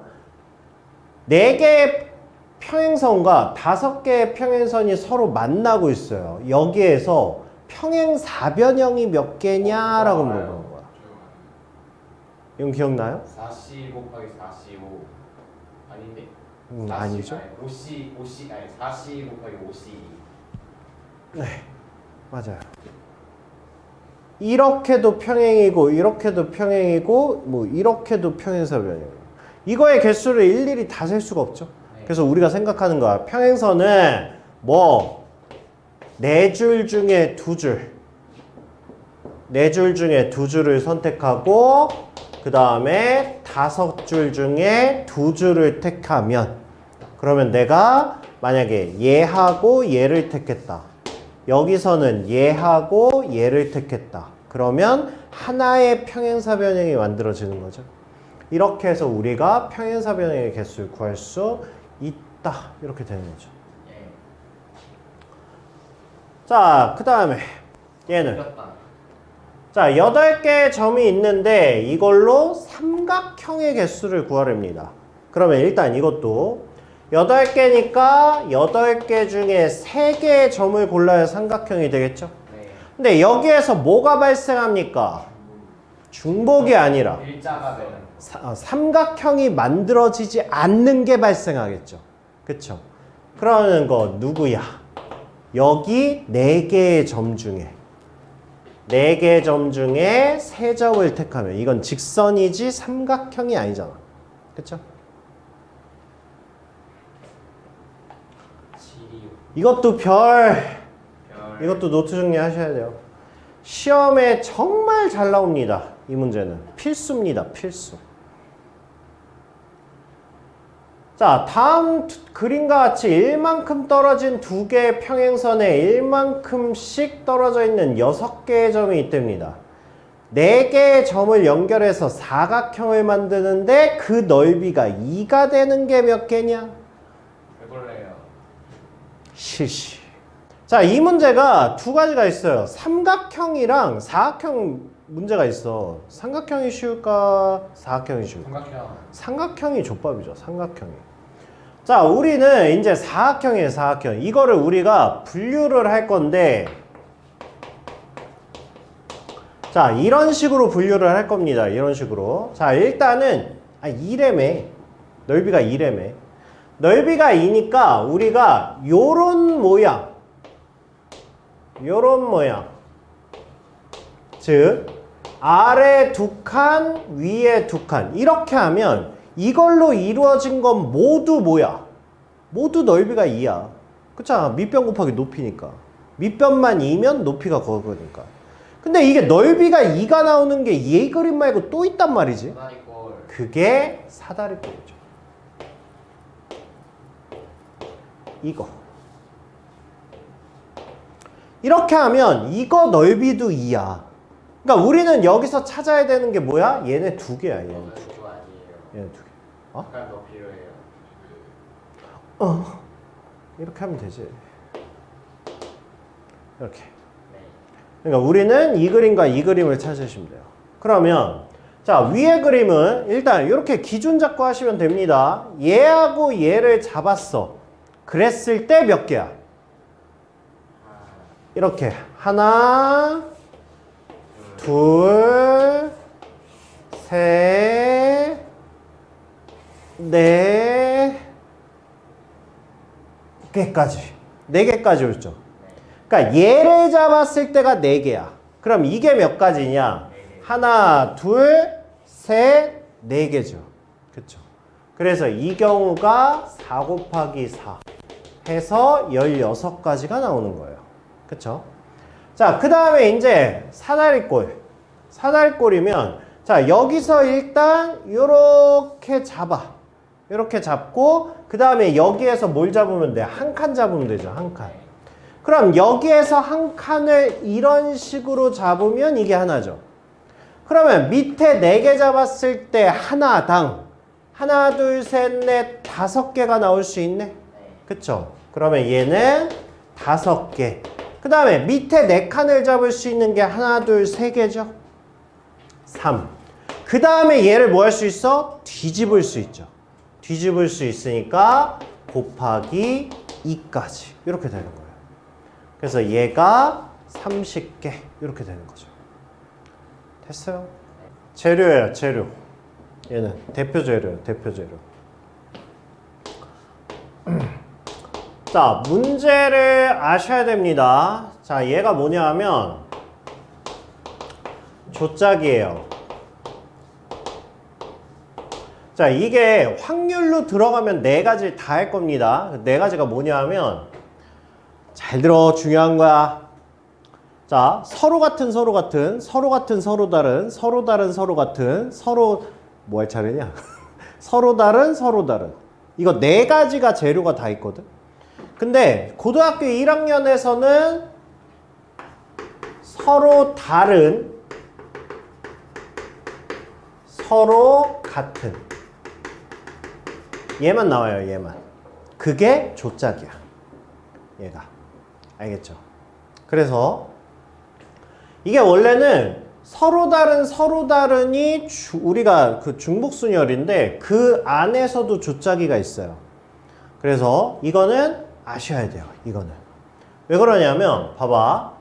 4개의 평행선과 5개의 평행선이 서로 만나고 있어요. 여기에서 평행사변형이 몇 개냐라고 물어보는 거야. 이건 기억나요? 4C 곱하기 4C5 아닌데? 아니죠. 5C 아니 4C 곱하기 5C 네, 맞아요. 이렇게도 평행이고 이렇게도 평행이고 뭐 이렇게도 평행사변이에요. 이거의 개수를 일일이 다 셀 수가 없죠. 그래서 우리가 생각하는 거야. 평행선은 뭐 4줄 중에 2줄 4줄 중에 2줄을 선택하고 그 다음에 5줄 중에 2줄을 택하면 그러면 내가 만약에 얘하고 얘를 택했다. 여기서는 얘하고 얘를 택했다. 그러면 하나의 평행사변형이 만들어지는 거죠. 이렇게 해서 우리가 평행사변형의 개수를 구할 수 있다. 이렇게 되는 거죠. 자, 그 다음에 얘는 자, 8개의 점이 있는데 이걸로 삼각형의 개수를 구하랍니다. 그러면 일단 이것도 8개니까 8개 중에 3개의 점을 골라야 삼각형이 되겠죠? 근데 여기에서 뭐가 발생합니까? 중복이 아니라 일자가 되는 삼각형이 만들어지지 않는 게 발생하겠죠. 그쵸? 그러는 거 누구야? 여기 4개의 점 중에 4개의 점 중에 3점을 택하면 이건 직선이지 삼각형이 아니잖아. 그쵸? 이것도 이것도 노트 정리하셔야 돼요. 시험에 정말 잘 나옵니다. 이 문제는 필수입니다. 필수. 자, 다음 그림과 같이 1만큼 떨어진 2개의 평행선에 1만큼씩 떨어져 있는 6개의 점이 있답니다. 4개의 점을 연결해서 사각형을 만드는데 그 넓이가 2가 되는 게 몇 개냐? 해볼래요. 실시. 자, 이 문제가 2가지가 있어요. 삼각형이랑 사각형 문제가 있어. 삼각형이 쉬울까? 사각형이 쉬울까? 삼각형. 삼각형이 족밥이죠. 삼각형이. 자, 우리는 이제 사각형이에요. 사각형. 이거를 우리가 분류를 할 건데 자, 이런 식으로 분류를 할 겁니다. 이런 식으로. 자, 일단은 2래매. 넓이가 2래매. 넓이가 2니까 우리가 요런 모양 즉 아래 2칸 위에 2칸 이렇게 하면 이걸로 이루어진 건 모두 뭐야? 모두 넓이가 2야. 그쵸? 밑변 곱하기 높이니까 밑변만 2면 높이가 그거니까. 근데 이게 넓이가 2가 나오는 게 이 그림 말고 또 있단 말이지. 사다리꼴. 그게 사다리꼴이죠. 이거. 이렇게 하면 이거 넓이도 2야. 그러니까 우리는 여기서 찾아야 되는 게 뭐야? 얘네 두 개야. 얘네 두 개. 그거 아니에요. 얘네 두 개. 약간 더 필요해요. 이렇게 하면 되지. 이렇게. 네. 그러니까 우리는 이 그림과 이 그림을 찾으시면 돼요. 그러면 자, 위의 그림은 일단 이렇게 기준 잡고 하시면 됩니다. 얘하고 얘를 잡았어. 그랬을 때 몇 개야? 이렇게 하나, 둘, 셋, 네 개까지. 네 개까지 올죠. 그러니까 얘를 잡았을 때가 네 개야. 그럼 이게 몇 가지냐? 하나, 둘, 셋, 네 개죠. 그쵸? 그래서 이 경우가 4 곱하기 4 해서 16가지가 나오는 거예요. 그쵸? 자, 그 다음에 이제 사다리꼴. 사다리꼴이면 자, 여기서 일단 요렇게 잡아. 이렇게 잡고 그 다음에 여기에서 뭘 잡으면 돼? 한 칸 잡으면 되죠. 한 칸. 그럼 여기에서 한 칸을 이런 식으로 잡으면 이게 하나죠. 그러면 밑에 4개 잡았을 때 하나당 하나, 둘, 셋, 넷, 5개가 나올 수 있네. 그쵸? 그러면 얘는 5개. 그 다음에 밑에 4칸을 잡을 수 있는 게 하나, 둘, 3개죠. 3. 그 다음에 얘를 뭐 할 수 있어? 뒤집을 수 있죠. 뒤집을 수 있으니까 곱하기 2까지 이렇게 되는 거예요. 그래서 얘가 30개 이렇게 되는 거죠. 됐어요? 재료예요, 재료. 얘는 대표 재료예요, 대표 재료. 자, 문제를 아셔야 됩니다. 자, 얘가 뭐냐 하면 조짝이에요. 자, 이게 확률로 들어가면 4가지를 다 할 겁니다. 4가지가 뭐냐 하면 잘 들어, 중요한 거야. 자, 서로 같은 서로 같은 서로 같은 서로 다른 서로 다른 서로 같은 서로 뭐 할 차례냐? 서로 다른 서로 다른 이거 4가지가 재료가 다 있거든. 근데 고등학교 1학년에서는 서로 다른 서로 같은 얘만 나와요. 얘만. 그게 조짝이야. 얘가. 알겠죠? 그래서 이게 원래는 서로 다른이 우리가 그 중복순열인데 그 안에서도 조짝이가 있어요. 그래서 이거는 아셔야 돼요. 이거는. 왜 그러냐면 봐봐.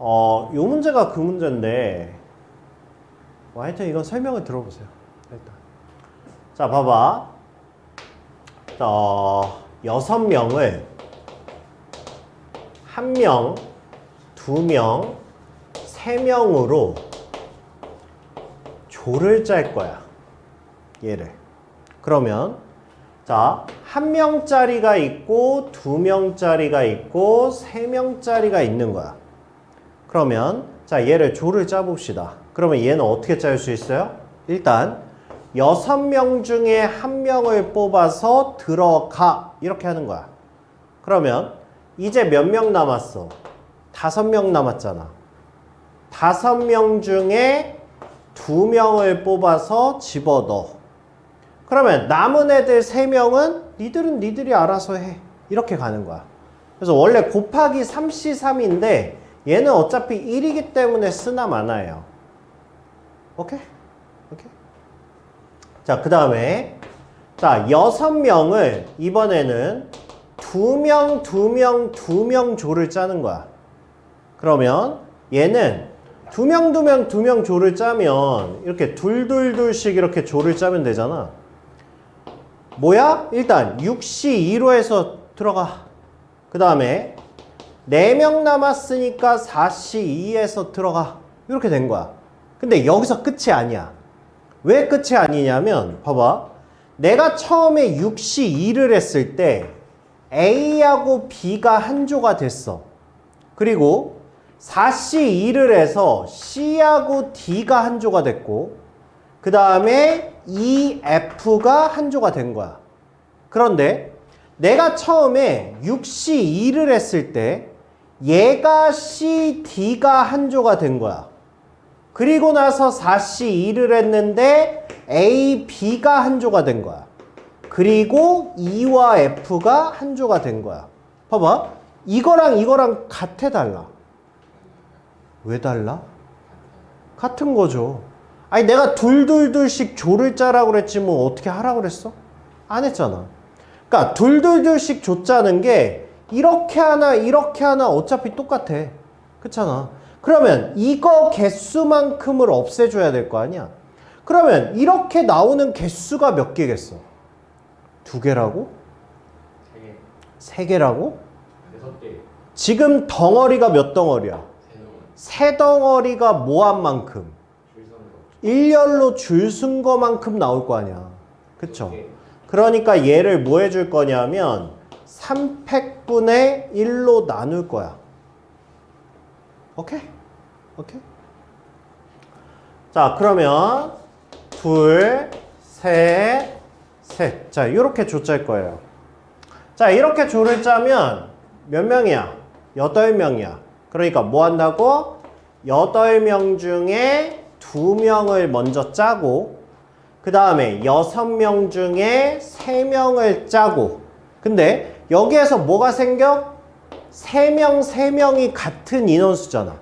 요 문제가 그 문제인데 하여튼 이건 설명을 들어보세요. 일단. 자, 봐봐. 6명을 1명, 2명, 3명으로 조를 짤 거야. 얘를. 그러면 자, 1명짜리가 있고 2명짜리가 있고 3명짜리가 있는 거야. 그러면 자, 얘를 조를 짜봅시다. 그러면 얘는 어떻게 짤 수 있어요? 일단 6명 중에 1명을 뽑아서 들어가 이렇게 하는 거야. 그러면 이제 몇 명 남았어? 5명 남았잖아. 5명 중에 2명을 뽑아서 집어넣어. 그러면 남은 애들 3명은 니들은 니들이 알아서 해. 이렇게 가는 거야. 그래서 원래 곱하기 3C3인데 얘는 어차피 1이기 때문에 쓰나 마나예요. 오케이? 오케이? 자, 그 다음에 자, 6명을 이번에는 2명 조를 짜는 거야. 그러면 얘는 2명 조를 짜면 이렇게 둘씩 이렇게 조를 짜면 되잖아. 뭐야? 일단 6C2로 해서 들어가. 그 다음에 4명 남았으니까 4C2에서 들어가. 이렇게 된 거야. 근데 여기서 끝이 아니야. 왜 끝이 아니냐면 봐봐. 내가 처음에 6C2를 했을 때 A하고 B가 한 조가 됐어. 그리고 4C2를 해서 C하고 D가 한 조가 됐고 그 다음에 EF가 한 조가 된 거야. 그런데 내가 처음에 6C2를 했을 때 얘가 CD가 한 조가 된 거야. 그리고 나서 4C2를 했는데 A, B가 한 조가 된 거야. 그리고 E와 F가 한 조가 된 거야. 봐봐. 이거랑 이거랑 같아 달라? 왜 달라? 같은 거죠. 아니 내가 둘둘둘씩 조를 짜라고 그랬지 뭐 어떻게 하라고 그랬어? 안 했잖아. 그러니까 둘둘둘씩 조 짜는 게 이렇게 하나 어차피 똑같아. 그렇잖아. 그러면 이거 개수만큼을 없애줘야 될 거 아니야. 그러면 이렇게 나오는 개수가 몇 개겠어? 2개라고? 3개. 3개라고? 6개. 지금 덩어리가 몇 덩어리야? 3덩어리가 뭐 한 만큼? 일렬로 줄 쓴 거만큼 나올 거 아니야. 그쵸? 그러니까 얘를 뭐 해줄 거냐면 3팩분의 1로 나눌 거야. 오케이? 오케이? 자, 그러면 둘, 셋, 셋. 자, 이렇게 조 짤 거예요. 자, 이렇게 조를 짜면 몇 명이야? 8명이야. 그러니까 뭐 한다고? 8명 중에 2명을 먼저 짜고 그 다음에 6명 중에 3명을 짜고 근데 여기에서 뭐가 생겨? 3명이 같은 인원수잖아.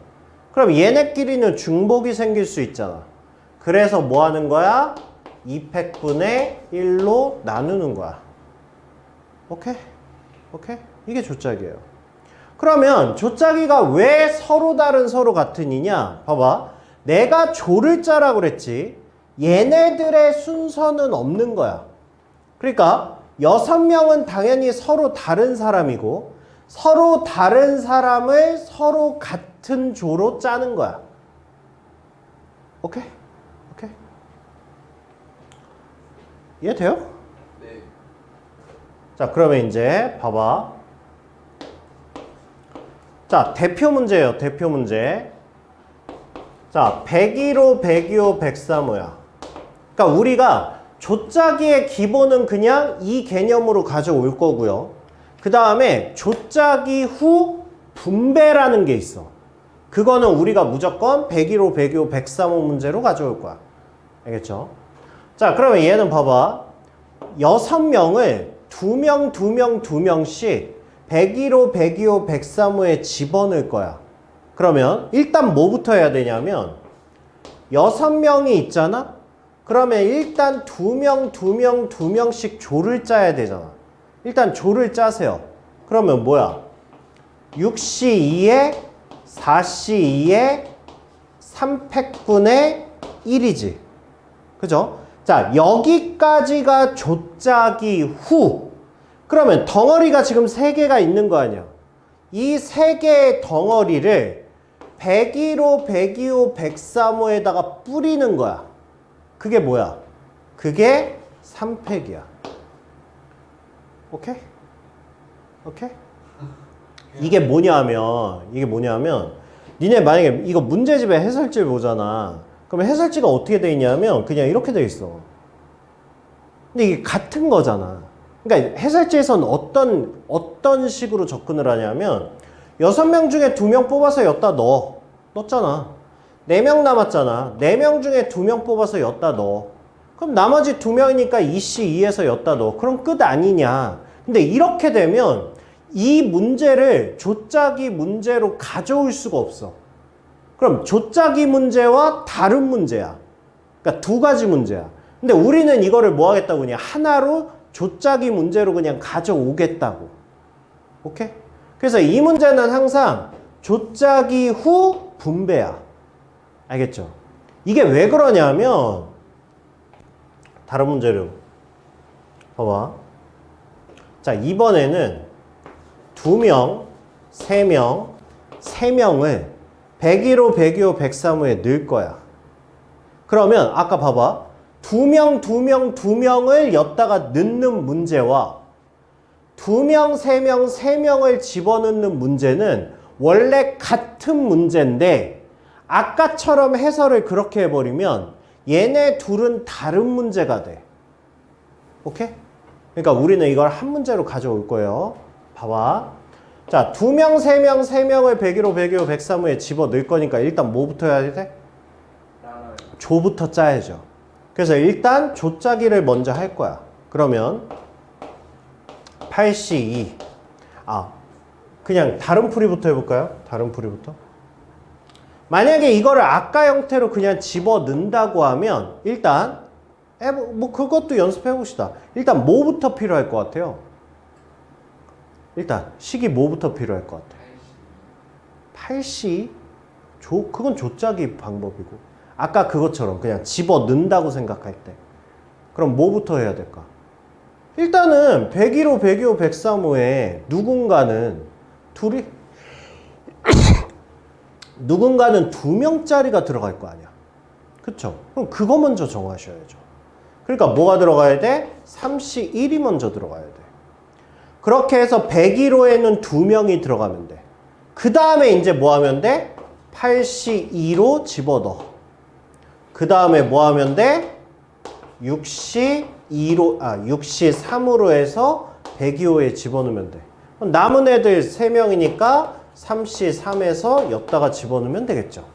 그럼 얘네끼리는 중복이 생길 수 있잖아. 그래서 뭐 하는 거야? 2팩분의 1로 나누는 거야. 오케이? 오케이? 이게 조짝이에요. 그러면 조짝이가 왜 서로 다른 서로 같은 이냐? 봐봐. 내가 조를 짜라고 그랬지. 얘네들의 순서는 없는 거야. 그러니까 6명은 당연히 서로 다른 사람이고 서로 다른 사람을 서로 같은 조로 짜는 거야. 오케이? 오케이? 이해돼요? 네. 자, 그러면 이제 봐봐. 자, 대표 문제예요. 대표 문제. 자, 102호, 102호, 103호야. 그러니까 우리가 조짜기의 기본은 그냥 이 개념으로 가져올 거고요. 그 다음에 조짜기 후 분배라는 게 있어. 그거는 우리가 무조건 101호, 102호, 103호 문제로 가져올 거야. 알겠죠? 자, 그러면 얘는 봐봐. 6명을 2명, 2명, 2명씩 101호, 102호, 103호에 집어넣을 거야. 그러면 일단 뭐부터 해야 되냐면 6명이 있잖아? 그러면 일단 2명, 2명, 2명씩 조를 짜야 되잖아. 일단 조를 짜세요. 그러면 뭐야? 6C2에 4C2에 3팩분의 1이지. 그죠? 자, 여기까지가 조짜기 후. 그러면 덩어리가 지금 3개가 있는 거 아니야. 이 3개의 덩어리를 101호, 102호, 103호에다가 뿌리는 거야. 그게 뭐야? 그게 3팩이야. 오케이? 오케이? 이게 뭐냐면 니네 만약에 이거 문제집에 해설지를 보잖아. 그러면 해설지가 어떻게 돼 있냐면 그냥 이렇게 돼 있어. 근데 이게 같은 거잖아. 그러니까 해설지에서는 어떤 식으로 접근을 하냐면 6명 중에 2명 뽑아서 여기다 넣었잖아. 4명 남았잖아. 4명 중에 2명 뽑아서 여기다 넣어. 그럼 나머지 2명이니까 2C2에서 여기다 넣어. 그럼 끝 아니냐. 근데 이렇게 되면 이 문제를 조짜기 문제로 가져올 수가 없어. 그럼 조짜기 문제와 다른 문제야. 그러니까 2가지 문제야. 근데 우리는 이거를 뭐 하겠다고 그냥 하나로 조짜기 문제로 그냥 가져오겠다고. 오케이? 그래서 이 문제는 항상 조짜기 후 분배야. 알겠죠? 이게 왜 그러냐면 다른 문제로 봐봐. 자, 이번에는 2명, 3명, 3명을 101호, 102호, 103호에 넣을 거야. 그러면 아까 봐봐. 2명, 2명, 2명을 엿다가 넣는 문제와 2명, 3명, 3명을 집어넣는 문제는 원래 같은 문제인데 아까처럼 해설을 그렇게 해버리면 얘네 둘은 다른 문제가 돼. 오케이? 그러니까 우리는 이걸 한 문제로 가져올 거예요. 봐봐. 자, 2명, 3명, 3명을 101호, 102호, 103호에 집어넣을 거니까 일단 뭐부터 해야 돼? 조부터 짜야죠. 그래서 일단 조짜기를 먼저 할 거야. 그러면 8C2. 그냥 다른 풀이부터 해볼까요? 다른 풀이부터. 만약에 이거를 아까 형태로 그냥 집어넣는다고 하면 일단 뭐 그것도 연습해 봅시다. 일단 뭐부터 필요할 것 같아요? 일단 식이 뭐부터 필요할 것 같아요? 8C. 그건 조짜기 방법이고 아까 그것처럼 그냥 집어넣는다고 생각할 때 그럼 뭐부터 해야 될까? 일단은 101호, 102호, 103호에 누군가는 2명짜리가 들어갈 거 아니야. 그쵸? 그럼 그거 먼저 정하셔야죠. 그러니까 뭐가 들어가야 돼? 3C1이 먼저 들어가야 돼. 그렇게 해서 101호에는 2명이 들어가면 돼. 그 다음에 이제 뭐 하면 돼? 8C2로 집어넣어. 그 다음에 뭐 하면 돼? 6C3으로 해서 102호에 집어넣으면 돼. 남은 애들 3명이니까 3C3에서 엿다가 집어넣으면 되겠죠.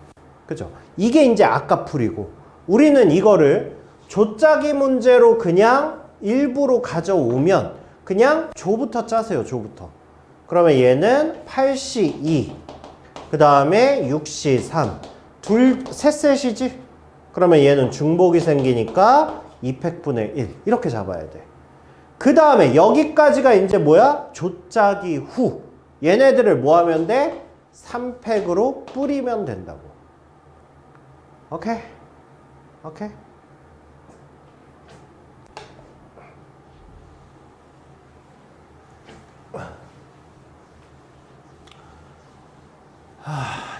그죠? 이게 이제 아까 풀이고 우리는 이거를 조짜기 문제로 그냥 일부로 가져오면 그냥 조부터 짜세요. 조부터. 그러면 얘는 8C2 그 다음에 6C3 셋 셋이지? 그러면 얘는 중복이 생기니까 2팩분의 1 이렇게 잡아야 돼. 그 다음에 여기까지가 이제 뭐야? 조짜기 후 얘네들을 뭐 하면 돼? 3팩으로 뿌리면 된다고. 오케이? 오케이?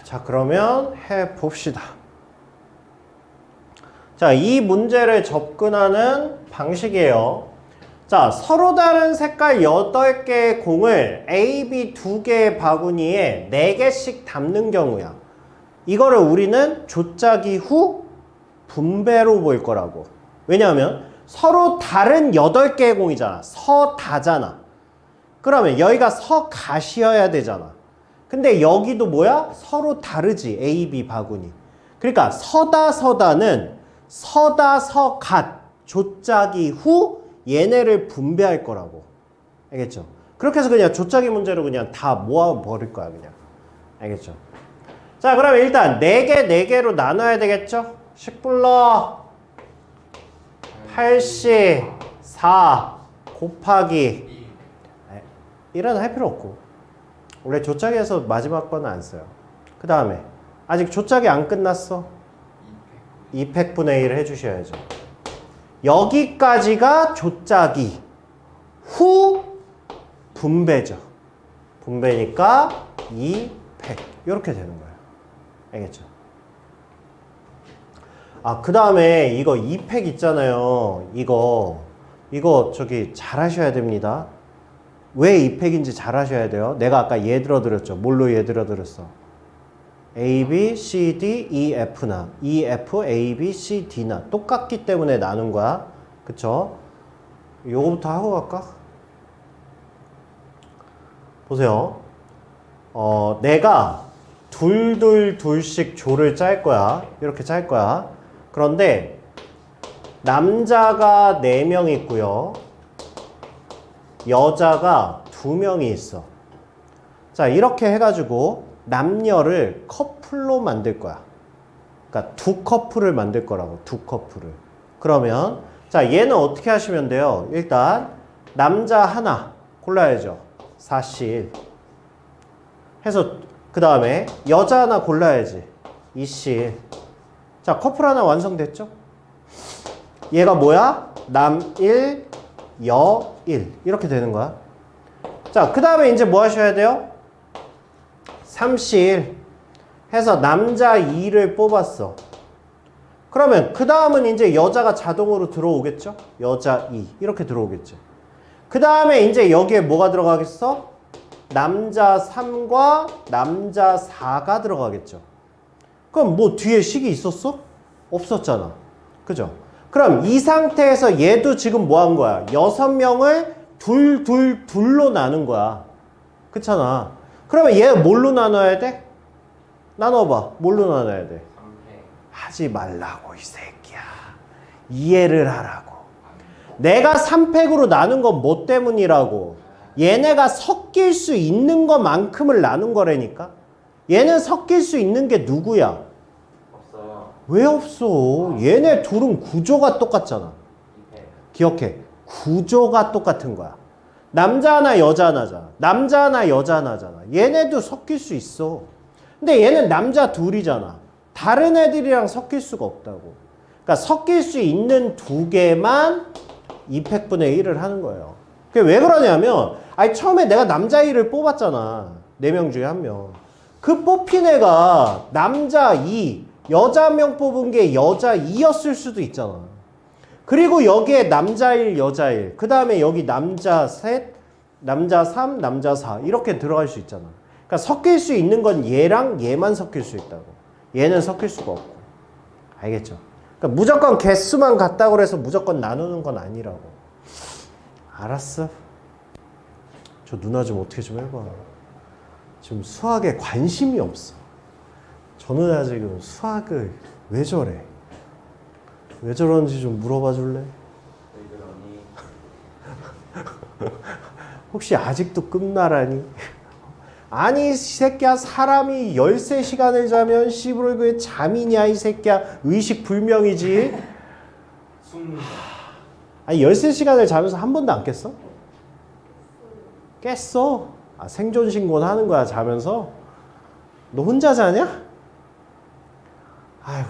자, 그러면 해봅시다. 자, 이 문제를 접근하는 방식이에요. 자, 서로 다른 색깔 8개의 공을 A, B 2개의 바구니에 4개씩 담는 경우야. 이거를 우리는 조짜기 후 분배로 볼 거라고. 왜냐하면 서로 다른 8개의 공이잖아. 서다잖아. 그러면 여기가 서갓이어야 되잖아. 근데 여기도 뭐야? 서로 다르지. A, B 바구니. 그러니까 서다는 서갓 조짜기 후 얘네를 분배할 거라고. 알겠죠? 그렇게 해서 그냥 조짜기 문제로 그냥 다 모아버릴 거야, 그냥. 알겠죠? 자, 그럼 일단 4개로 나눠야 되겠죠? 10불러 8C 4 곱하기 1은 할 필요 없고 원래 조짜기에서 마지막 거는 안 써요. 그 다음에 아직 조짜기 안 끝났어. 2팩분의 1 해주셔야죠. 여기까지가 조짜기 후 분배죠. 분배니까 2팩 이렇게 되는 거예요. 알겠죠? 그 다음에 이거 2팩 있잖아요. 이거 저기 잘 하셔야 됩니다. 왜 2팩인지 잘 하셔야 돼요. 내가 아까 예 들어드렸죠. 뭘로 예 들어드렸어? A, B, C, D, E, F나 E, F, A, B, C, D나 똑같기 때문에 나눈 거야. 그쵸? 요거부터 하고 갈까? 보세요. 내가 둘씩 조를 짤 거야. 이렇게 짤 거야. 그런데 남자가 4명 있고요. 여자가 2명이 있어. 자, 이렇게 해가지고 남녀를 커플로 만들 거야. 그러니까 2커플을 만들 거라고. 2커플을. 그러면 자, 얘는 어떻게 하시면 돼요? 일단 남자 하나 골라야죠. 4C1 해서 그 다음에 여자 하나 골라야지. 2C1. 자, 커플 하나 완성됐죠? 얘가 뭐야? 남 1, 여 1 이렇게 되는 거야. 자, 그 다음에 이제 뭐 하셔야 돼요? 3C1 해서 남자 2를 뽑았어. 그러면 그 다음은 이제 여자가 자동으로 들어오겠죠? 여자 2 이렇게 들어오겠지. 그 다음에 이제 여기에 뭐가 들어가겠어? 남자 3과 남자 4가 들어가겠죠. 그럼 뭐 뒤에 식이 있었어? 없었잖아. 그죠? 그럼 이 상태에서 얘도 지금 뭐 한 거야? 6명을 둘로 나눈 거야. 그렇잖아. 그러면 얘 뭘로 나눠야 돼? 나눠봐. 뭘로 나눠야 돼? 3패. 하지 말라고 이 새끼야. 이해를 하라고. 내가 3팩으로 나눈 건 뭐 때문이라고? 얘네가 섞일 수 있는 것만큼을 나눈 거라니까. 얘는 섞일 수 있는 게 누구야? 없어요. 왜 없어? 얘네 둘은 구조가 똑같잖아. 2패. 기억해. 구조가 똑같은 거야. 남자 하나 여자 하나잖아. 남자 하나 여자 하나잖아. 얘네도 섞일 수 있어. 근데 얘는 남자 둘이잖아. 다른 애들이랑 섞일 수가 없다고. 그러니까 섞일 수 있는 두 개만 2팩분의 1을 하는 거예요. 그게 왜 그러냐면 아니 처음에 내가 남자애를 뽑았잖아. 4명 중에 1명. 그 뽑힌 애가 남자 2, 여자 1명 뽑은 게 여자 2였을 수도 있잖아. 그리고 여기에 남자 1, 여자 1, 그 다음에 여기 남자 셋, 남자 3, 남자 4 이렇게 들어갈 수 있잖아. 그러니까 섞일 수 있는 건 얘랑 얘만 섞일 수 있다고. 얘는 섞일 수가 없고. 알겠죠? 그러니까 무조건 개수만 같다고 해서 무조건 나누는 건 아니라고. 알았어. 저 누나 좀 어떻게 좀 해봐. 지금 수학에 관심이 없어. 저 누나 지금 수학을 왜 저래? 왜 저런지 좀 물어봐 줄래? 왜 그러니? 혹시 아직도 끝나라니? 아니 이 새끼야 사람이 13시간을 자면 씨부를 그게 잠이냐 이 새끼야. 의식불명이지. 숨. 아니 13시간을 자면서 한 번도 안 깼어? 깼어. 아 생존신고는 하는 거야 자면서? 너 혼자 자냐? 아이고.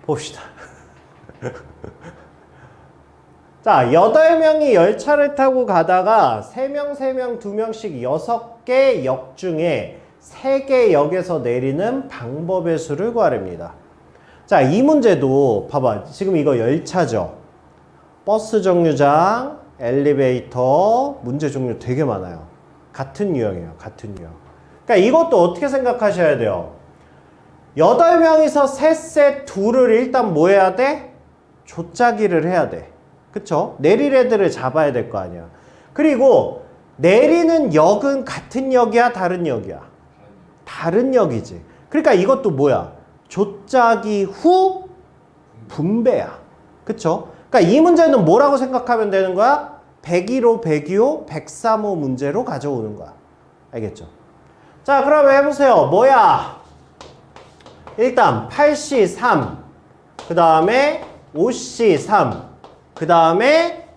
봅시다. 자, 8명이 열차를 타고 가다가 3명, 3명, 2명씩 6개 역 중에 3개 역에서 내리는 방법의 수를 구하랍니다. 자, 이 문제도 봐봐. 지금 이거 열차죠. 버스 정류장, 엘리베이터, 문제 종류 되게 많아요. 같은 유형이에요. 같은 유형. 그러니까 이것도 어떻게 생각하셔야 돼요? 8명이서 셋, 둘을 일단 뭐 해야 돼? 조짜기를 해야 돼. 그쵸? 내릴 애들을 잡아야 될 거 아니야. 그리고 내리는 역은 같은 역이야? 다른 역이야? 다른 역이지. 그러니까 이것도 뭐야? 조짜기 후 분배야. 그쵸? 그러니까 이 문제는 뭐라고 생각하면 되는 거야? 101호, 102호, 103호 문제로 가져오는 거야. 알겠죠? 자, 그러면 해보세요. 뭐야? 일단 8C3, 그 다음에 5C3, 그 다음에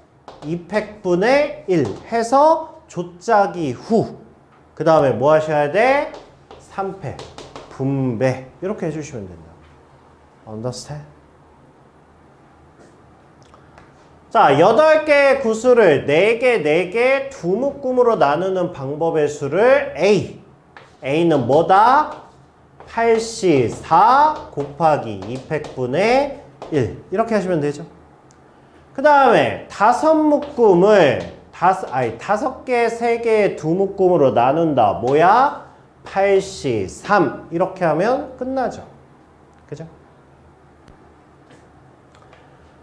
2팩분의 1 해서 조짜기 후, 그 다음에 뭐 하셔야 돼? 3팩, 분배. 이렇게 해주시면 된다. Understand? 자, 8개의 구수를 4개, 4개 두 묶음으로 나누는 방법의 수를 A. A는 뭐다? 8C4 곱하기 2팩분의 1 이렇게 하시면 되죠. 그 다음에 5묶음을 5개, 3개의 두 묶음으로 나눈다. 뭐야? 8C3 이렇게 하면 끝나죠. 그죠?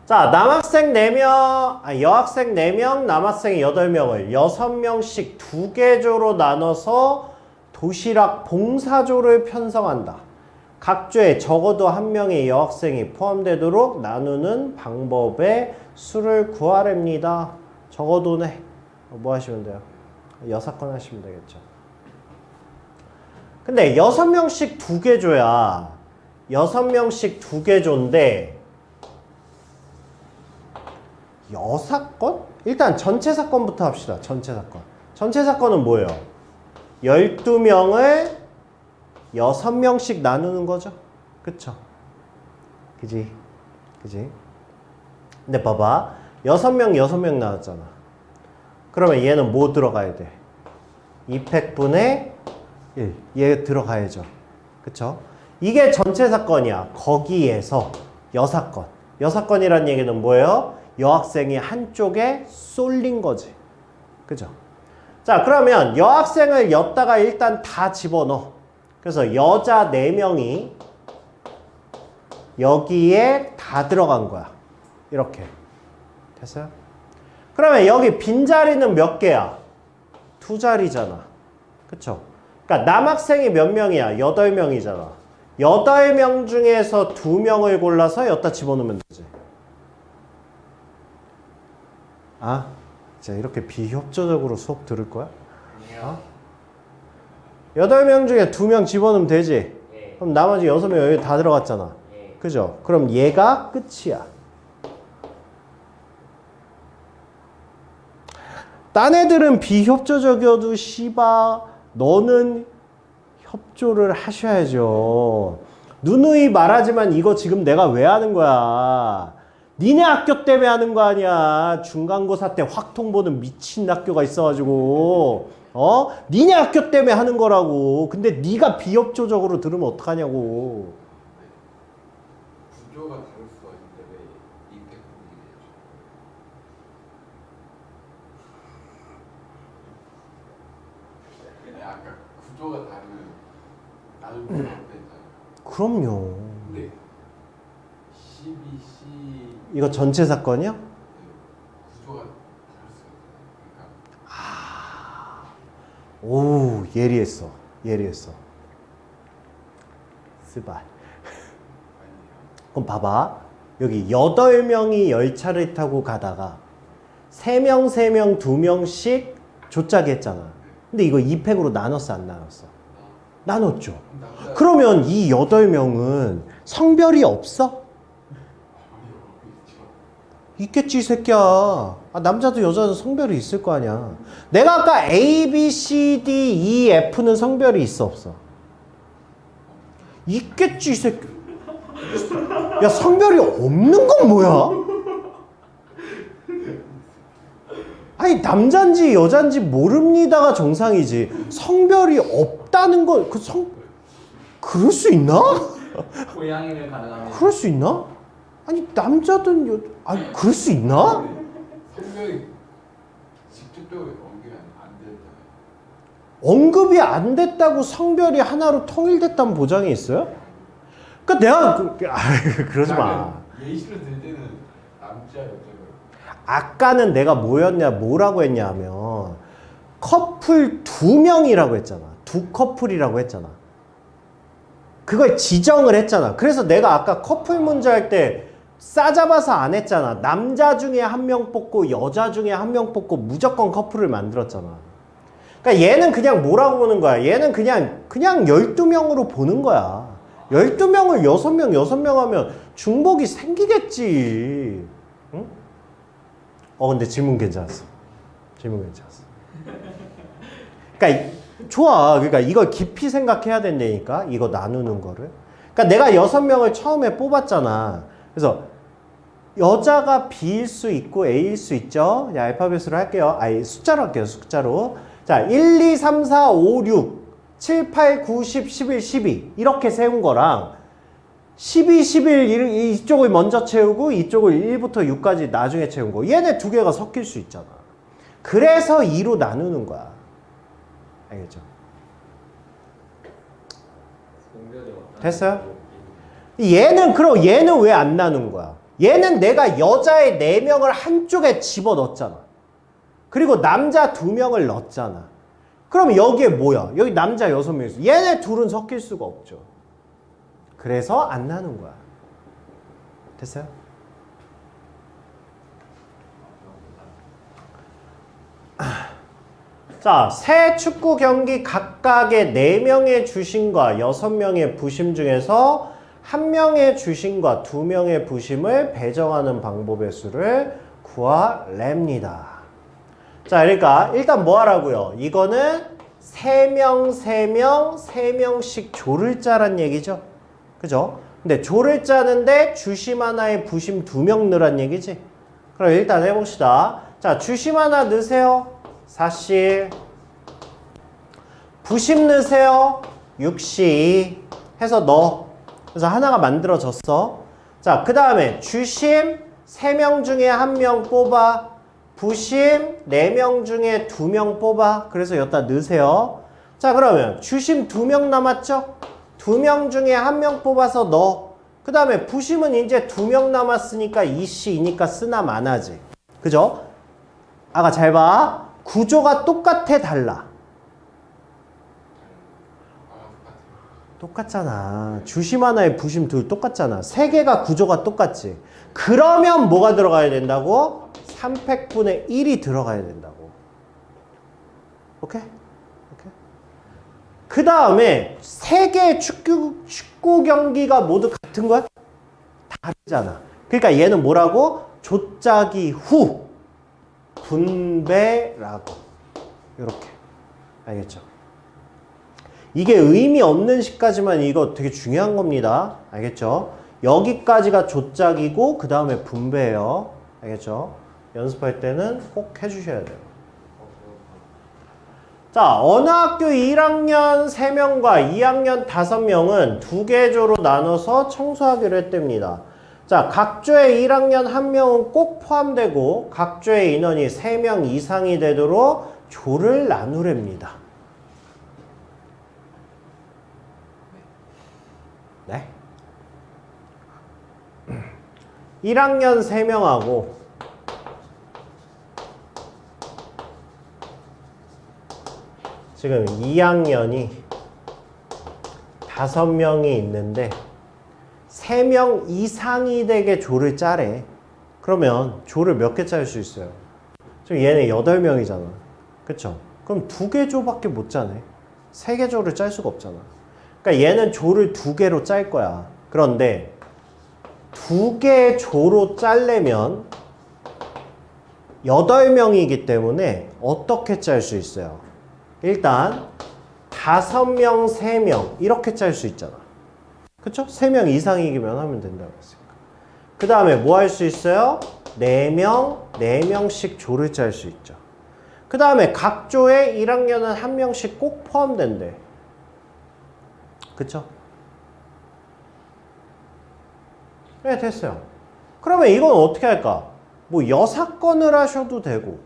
자, 남학생 4명, 여학생 4명, 남학생 8명을 6명씩 2개조로 나눠서 도시락 봉사조를 편성한다. 각 조에 적어도 한 명의 여학생이 포함되도록 나누는 방법의 수를 구하랍니다. 적어도네. 뭐 하시면 돼요? 여사건 하시면 되겠죠. 근데 6명씩 2개 조야. 6명씩 2개 조인데 여사건? 일단 전체 사건부터 합시다. 전체 사건. 전체 사건은 뭐예요? 12명을 6명씩 나누는 거죠. 그쵸? 그지? 그지? 근데 봐봐. 6명, 6명 나왔잖아. 그러면 얘는 뭐 들어가야 돼? 2팩분의 1. 얘 들어가야죠. 그쵸? 이게 전체 사건이야. 거기에서 여사건. 여사건이란 얘기는 뭐예요? 여학생이 한쪽에 쏠린 거지. 그죠? 자, 그러면 여학생을 였다가 일단 다 집어넣어. 그래서 여자 4명이 여기에 다 들어간 거야. 이렇게. 됐어요? 그러면 여기 빈자리는 몇 개야? 2자리잖아. 그쵸? 그러니까 남학생이 몇 명이야? 8명이잖아. 8명 중에서 2명을 골라서 여기다 집어넣으면 되지. 아, 진짜 이렇게 비협조적으로 수업 들을 거야? 아니요. 8명 중에 2명 집어넣으면 되지. 예. 그럼 나머지 6명 여기 다 들어갔잖아. 예. 그죠? 그럼 얘가 끝이야. 딴 애들은 비협조적이어도 씨바 너는 협조를 하셔야죠. 누누이 말하지만 이거 지금 내가 왜 하는 거야? 니네 학교 때문에 하는 거 아니야. 중간고사 때 확통 보는 미친 학교가 있어가지고 니네 학교 때문에 하는 거라고. 근데 니가 비협조적으로 들으면 어떡하냐고. 구조가 다를 수가 있는데 왜 이때 분위기 되죠? 아까 구조가 다르면 나도 그렇게 했잖아요. 그럼요. 근데 12C 이거 전체 사건이요? 구조가 다를 수가 있잖아요. 그러니까 오, 예리했어. 예리했어. 스발. 아니에요. 그럼 봐봐. 여기 8명이 열차를 타고 가다가 3명, 3명, 2명씩 조짜기 했잖아. 근데 이거 2팩으로 나눴어, 안 나눴어? 나눴죠. 남자 그러면 이 8명은 성별이 없어? 있겠지, 이 새끼야. 아, 남자도 여자도 성별이 있을 거 아니야. 내가 아까 A, B, C, D, E, F는 성별이 있어, 없어? 있겠지, 이 새끼. 야, 성별이 없는 건 뭐야? 아니, 남잔지 여잔지 모릅니다가 정상이지. 성별이 없다는 건, 그럴 수 있나? 고양이는 가능합니다. 그럴 수 있나? 아니, 남자든 아니, 그럴 수 있나? 성별이 직접적으로 언급이 안 됐잖아요. 언급이 안 됐다고 성별이 하나로 통일됐다는 보장이 있어요? 그러니까 내가 그러지 마. 예시를 들 때는 남자 여자가 아까는 내가 뭐라고 했냐면 커플 2명이라고 했잖아. 2커플이라고 했잖아. 그걸 지정을 했잖아. 그래서 내가 아까 커플 문제 할 때 싸잡아서 안 했잖아. 남자 중에 1명 뽑고 여자 중에 1명 뽑고 무조건 커플을 만들었잖아. 그러니까 얘는 그냥 뭐라고 보는 거야? 얘는 그냥 12명으로 보는 거야. 12명을 6명 하면 중복이 생기겠지. 응? 근데 질문 괜찮았어. 질문 괜찮았어. 그러니까 좋아. 그러니까 이걸 깊이 생각해야 된다니까. 이거 나누는 거를. 그러니까 내가 6명을 처음에 뽑았잖아. 그래서 여자가 B일 수 있고 A일 수 있죠. 야, 알파벳으로 할게요. 아니, 숫자로 할게요. 숫자로. 자, 1, 2, 3, 4, 5, 6, 7, 8, 9, 10, 11, 12 이렇게 세운 거랑 12, 11 이쪽을 먼저 채우고 이쪽을 1부터 6까지 나중에 채운 거. 얘네 두 개가 섞일 수 있잖아. 그래서 2로 나누는 거야. 알겠죠? 됐어요? 얘는 왜 안 나눈 거야? 얘는 내가 여자의 4명을 한쪽에 집어넣었잖아. 그리고 남자 2명을 넣었잖아. 그럼 여기에 뭐야? 여기 남자 6명 있어. 얘네 둘은 섞일 수가 없죠. 그래서 안 나눈 거야. 됐어요? 자, 새 축구 경기 각각의 4명의 주심과 6명의 부심 중에서 1명의 주심과 2명의 부심을 배정하는 방법의 수를 구하랍니다. 자, 그러니까 일단 뭐 하라고요? 이거는 3명, 3명, 3명씩 조를 짜란 얘기죠. 그죠? 근데 조를 짜는데 주심 하나에 부심 2명 넣으란 얘기지. 그럼 일단 해봅시다. 자, 주심 하나 넣으세요. 4씨. 부심 넣으세요. 6씨. 해서 넣어. 그래서 하나가 만들어졌어. 자, 그 다음에 주심 3명 중에 1명 뽑아. 부심 4명 중에 2명 뽑아. 그래서 여기다 넣으세요. 자, 그러면 주심 2명 남았죠? 2명 중에 1명 뽑아서 넣어. 그 다음에 부심은 이제 2명 남았으니까 이씨이니까 쓰나 마나지. 그죠? 아가 잘 봐. 구조가 똑같아 달라? 똑같잖아. 주심 하나에 부심 둘 똑같잖아. 세 개가 구조가 똑같지. 그러면 뭐가 들어가야 된다고? 3팩분의 1이 들어가야 된다고. 오케이? 오케이? 그 다음에 세 개의 축구 경기가 모두 같은 거야? 다르잖아. 그러니까 얘는 뭐라고? 조짜기 후 분배라고. 이렇게. 알겠죠? 이게 의미 없는 식까지만 이거 되게 중요한 겁니다. 알겠죠? 여기까지가 조짝이고 그 다음에 분배예요. 알겠죠? 연습할 때는 꼭 해주셔야 돼요. 자, 어느 학교 1학년 3명과 2학년 5명은 두 개 조로 나눠서 청소하기로 했답니다. 자, 각 조에 1학년 1명은 꼭 포함되고 각 조의 인원이 3명 이상이 되도록 조를 나누랍니다. 네. 1학년 3명하고 지금 2학년이 5명이 있는데 3명 이상이 되게 조를 짜래. 그러면 조를 몇 개 짤 수 있어요? 지금 얘네 8명이잖아. 그쵸? 그럼 2개 조밖에 못 짜네. 3개 조를 짤 수가 없잖아. 그러니까 얘는 조를 2개로 짤 거야. 그런데 2개 조로 짤려면 8명이기 때문에 어떻게 짤 수 있어요? 일단 5명, 3명 이렇게 짤 수 있잖아. 그쵸? 3명 이상이기만 하면 된다고 했으니까. 그 다음에 뭐 할 수 있어요? 4명, 4명씩 조를 짤 수 있죠. 그 다음에 각 조에 1학년은 1명씩 꼭 포함된대. 그쵸? 네, 됐어요. 그러면 이건 어떻게 할까? 뭐 여사건을 하셔도 되고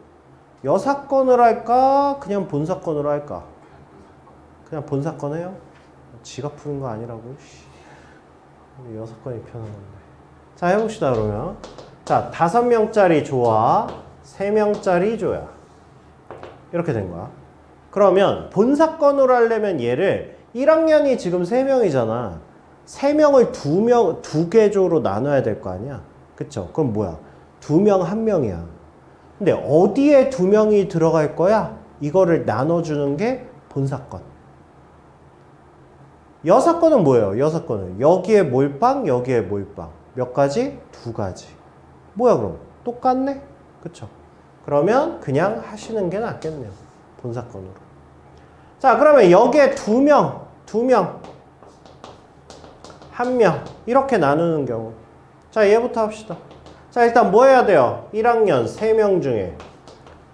여사건을 할까? 그냥 본사건으로 할까? 그냥 본사건 해요? 지가 푸는 거 아니라고. 여사건이 편한 건데. 자, 해봅시다 그러면. 자, 5명짜리 조와 3명짜리 조야. 이렇게 된 거야. 그러면 본사건으로 하려면 얘를 1학년이 지금 3명이잖아. 3명을 2개 조로 나눠야 될 거 아니야? 그쵸? 그럼 뭐야? 2명 1명이야. 근데 어디에 2명이 들어갈 거야? 이거를 나눠주는 게 본사건. 여사건은 뭐예요? 여사건은 여기에 몰빵, 여기에 몰빵. 몇 가지? 2가지. 뭐야 그럼? 똑같네? 그쵸? 그러면 그냥 하시는 게 낫겠네요. 본사건으로. 자, 그러면 여기에 2명, 1명 이렇게 나누는 경우. 자, 얘부터 합시다. 자, 일단 뭐 해야 돼요? 1학년 3명 중에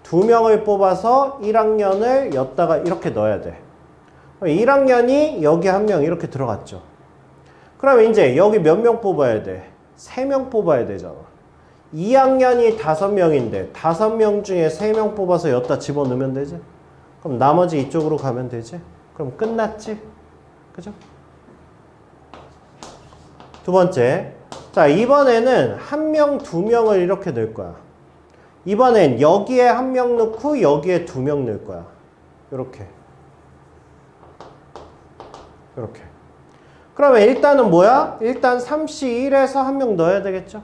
2명을 뽑아서 1학년을 여기다가 이렇게 넣어야 돼. 1학년이 여기 1명 이렇게 들어갔죠. 그러면 이제 여기 몇 명 뽑아야 돼? 3명 뽑아야 되잖아. 2학년이 5명인데 5명 중에 3명 뽑아서 여기다 집어넣으면 되지? 그럼 나머지 이쪽으로 가면 되지? 그럼 끝났지? 그죠? 두 번째. 자, 이번에는 1명, 2명을 이렇게 넣을 거야. 이번엔 여기에 1명 넣고 여기에 2명 넣을 거야. 이렇게. 이렇게. 그러면 일단은 뭐야? 일단 3C1에서 1명 넣어야 되겠죠?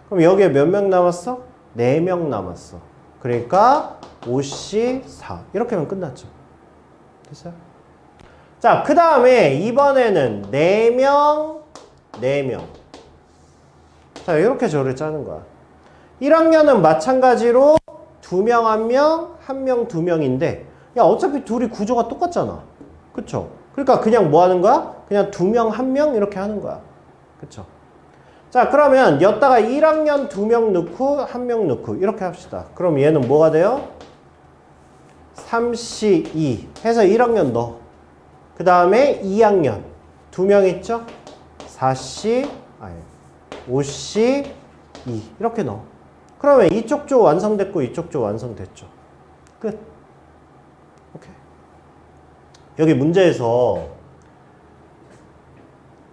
그럼 여기에 몇 명 남았어? 4명 남았어. 그러니까 5C4. 이렇게 하면 끝났죠. 됐어요? 자, 그 다음에 이번에는 4명, 4명. 자, 이렇게 조를 짜는 거야. 1학년은 마찬가지로 2명, 1명, 1명, 2명인데 야, 어차피 둘이 구조가 똑같잖아. 그쵸? 그러니까 그냥 뭐 하는 거야? 그냥 2명, 1명 이렇게 하는 거야. 그쵸? 자, 그러면 여기다가 1학년 2명 넣고 1명 넣고 이렇게 합시다. 그럼 얘는 뭐가 돼요? 3C2 해서 1학년 넣어. 그 다음에 2학년 2명 있죠? 4C, 5C, 2 이렇게 넣어. 그러면 이쪽 조 완성됐고 이쪽 조 완성됐죠. 끝. 오케이. 여기 문제에서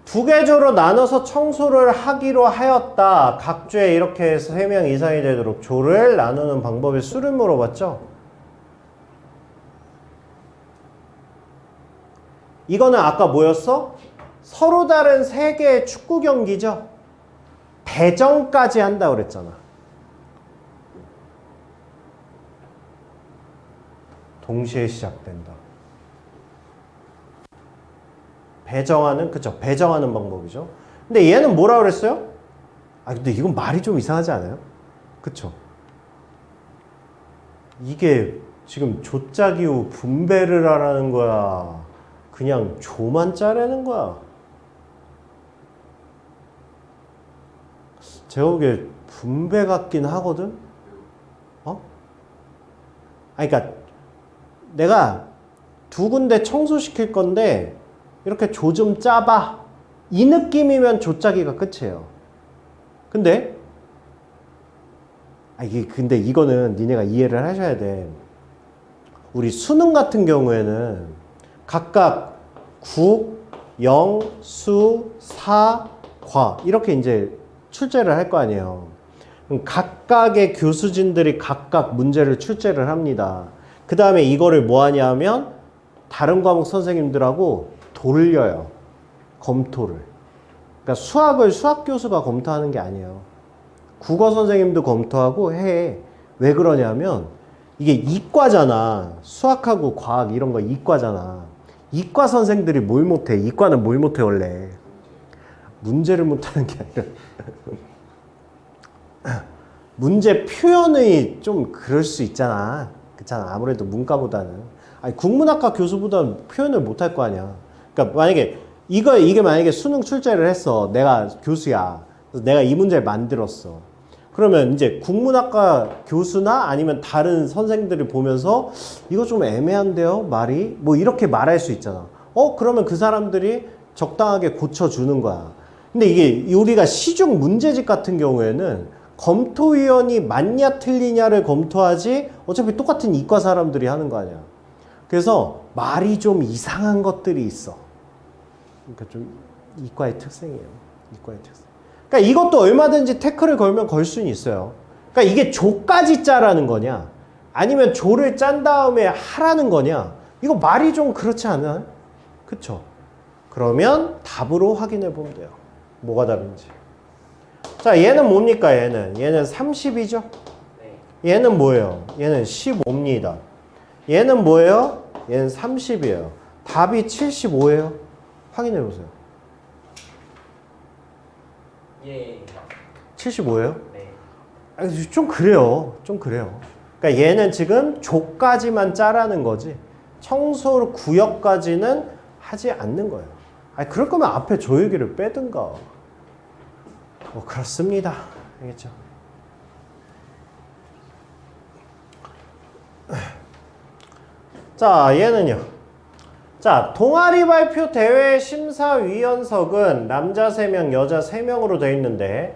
두 개 조로 나눠서 청소를 하기로 하였다. 각 조에 이렇게 해서 3명 이상이 되도록 조를 나누는 방법의 수를 물어봤죠. 이거는 아까 뭐였어? 서로 다른 3개의 축구 경기죠. 배정까지 한다고 그랬잖아. 동시에 시작된다. 배정하는, 그쵸, 배정하는 방법이죠. 근데 얘는 뭐라 그랬어요? 아, 근데 이건 말이 좀 이상하지 않아요? 그쵸? 이게 지금 조짜 기후 분배를 하라는 거야? 그냥 조만 짜라는 거야? 제가 보기에 분배 같긴 하거든? 어? 아니, 그러니까 내가 두 군데 청소시킬 건데 이렇게 조 좀 짜봐. 이 느낌이면 조 짜기가 끝이에요. 근데 근데 이거는 니네가 이해를 하셔야 돼. 우리 수능 같은 경우에는 각각 국, 영, 수, 사, 과 이렇게 이제 출제를 할 거 아니에요. 그럼 각각의 교수진들이 각각 문제를 출제를 합니다. 그 다음에 이거를 뭐 하냐면 다른 과목 선생님들하고 돌려요. 검토를. 그러니까 수학을 수학 교수가 검토하는 게 아니에요. 국어 선생님도 검토하고 해. 왜 그러냐면 이게 이과잖아. 수학하고 과학 이런 거 이과잖아. 이과 선생들이 뭘 못해? 이과는 뭘 못해 원래? 문제를 못하는 게 아니라 문제 표현이 좀 그럴 수 있잖아. 그렇잖아. 아무래도 문과보다는. 아니, 국문학과 교수보다는 표현을 못할 거 아니야. 그러니까 만약에 이게 만약에 수능 출제를 했어. 내가 교수야. 그래서 내가 이 문제를 만들었어. 그러면 이제 국문학과 교수나 아니면 다른 선생들이 보면서 이거 좀 애매한데요? 말이? 뭐 이렇게 말할 수 있잖아. 그러면 그 사람들이 적당하게 고쳐주는 거야. 근데 이게 우리가 시중 문제집 같은 경우에는 검토위원이 맞냐 틀리냐를 검토하지 어차피 똑같은 이과 사람들이 하는 거 아니야. 그래서 말이 좀 이상한 것들이 있어. 그러니까 좀 이과의 특성이에요. 이과의 특성. 그러니까 이것도 얼마든지 태클을 걸면 걸 수는 있어요. 그러니까 이게 조까지 짜라는 거냐 아니면 조를 짠 다음에 하라는 거냐 이거 말이 좀 그렇지 않아요? 그쵸? 그러면 답으로 확인해 보면 돼요. 뭐가 답인지. 자, 얘는 뭡니까? 얘는 30이죠? 네. 얘는 뭐예요? 얘는 15입니다. 얘는 뭐예요? 얘는 30이에요. 답이 75예요. 확인해 보세요. 예. 75예요? 네. 좀 그래요. 좀 그래요. 그러니까 얘는 지금 조까지만 짜라는 거지. 청소 구역까지는 하지 않는 거예요. 아니, 그럴 거면 앞에 조유기를 빼든가. 뭐 그렇습니다. 알겠죠? 자, 얘는요. 자, 동아리 발표 대회 심사위원석은 남자 3명, 여자 3명으로 되어 있는데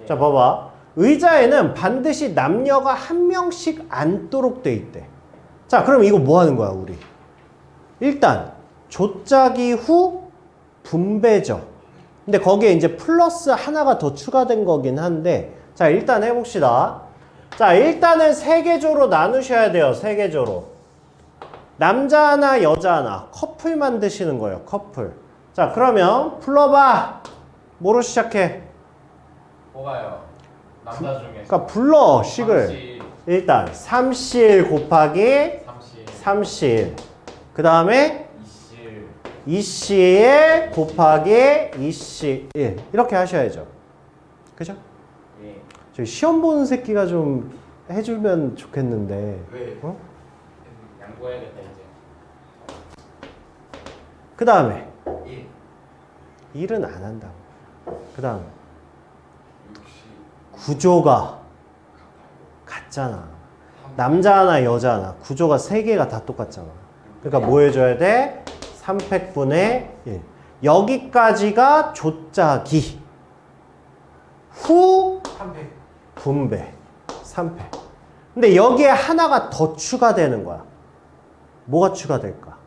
자, 봐봐. 의자에는 반드시 남녀가 1명씩 앉도록 돼 있대. 자, 그럼 이거 뭐 하는 거야, 우리? 일단 조짜기 후 분배죠. 근데 거기에 이제 플러스 하나가 더 추가된 거긴 한데 자, 일단 해봅시다. 자, 일단은 3개 조로 나누셔야 돼요. 3개 조로. 남자 하나, 여자 하나. 커플 만드시는 거예요. 커플. 자, 그러면 불러봐. 뭐로 시작해? 뭐가요? 남자 중에. 그러니까 불러, 식을. 30, 일단 30 곱하기 30. 그 다음에 20 곱하기 21. 이렇게 하셔야죠. 그죠? 예. 저희 시험 보는 새끼가 좀 해주면 좋겠는데. 왜? 어? 양보해야겠다 이제. 그 다음에 1. 일은 안 한다고. 그 다음에 60 구조가 같잖아. 남자 하나 여자 하나. 구조가 3개가 다 똑같잖아. 그러니까 뭐 해줘야 돼? 3팩분의 1. 여기까지가 조짜기. 후 300. 분배. 3패. 근데 여기에 하나가 더 추가되는 거야. 뭐가 추가될까?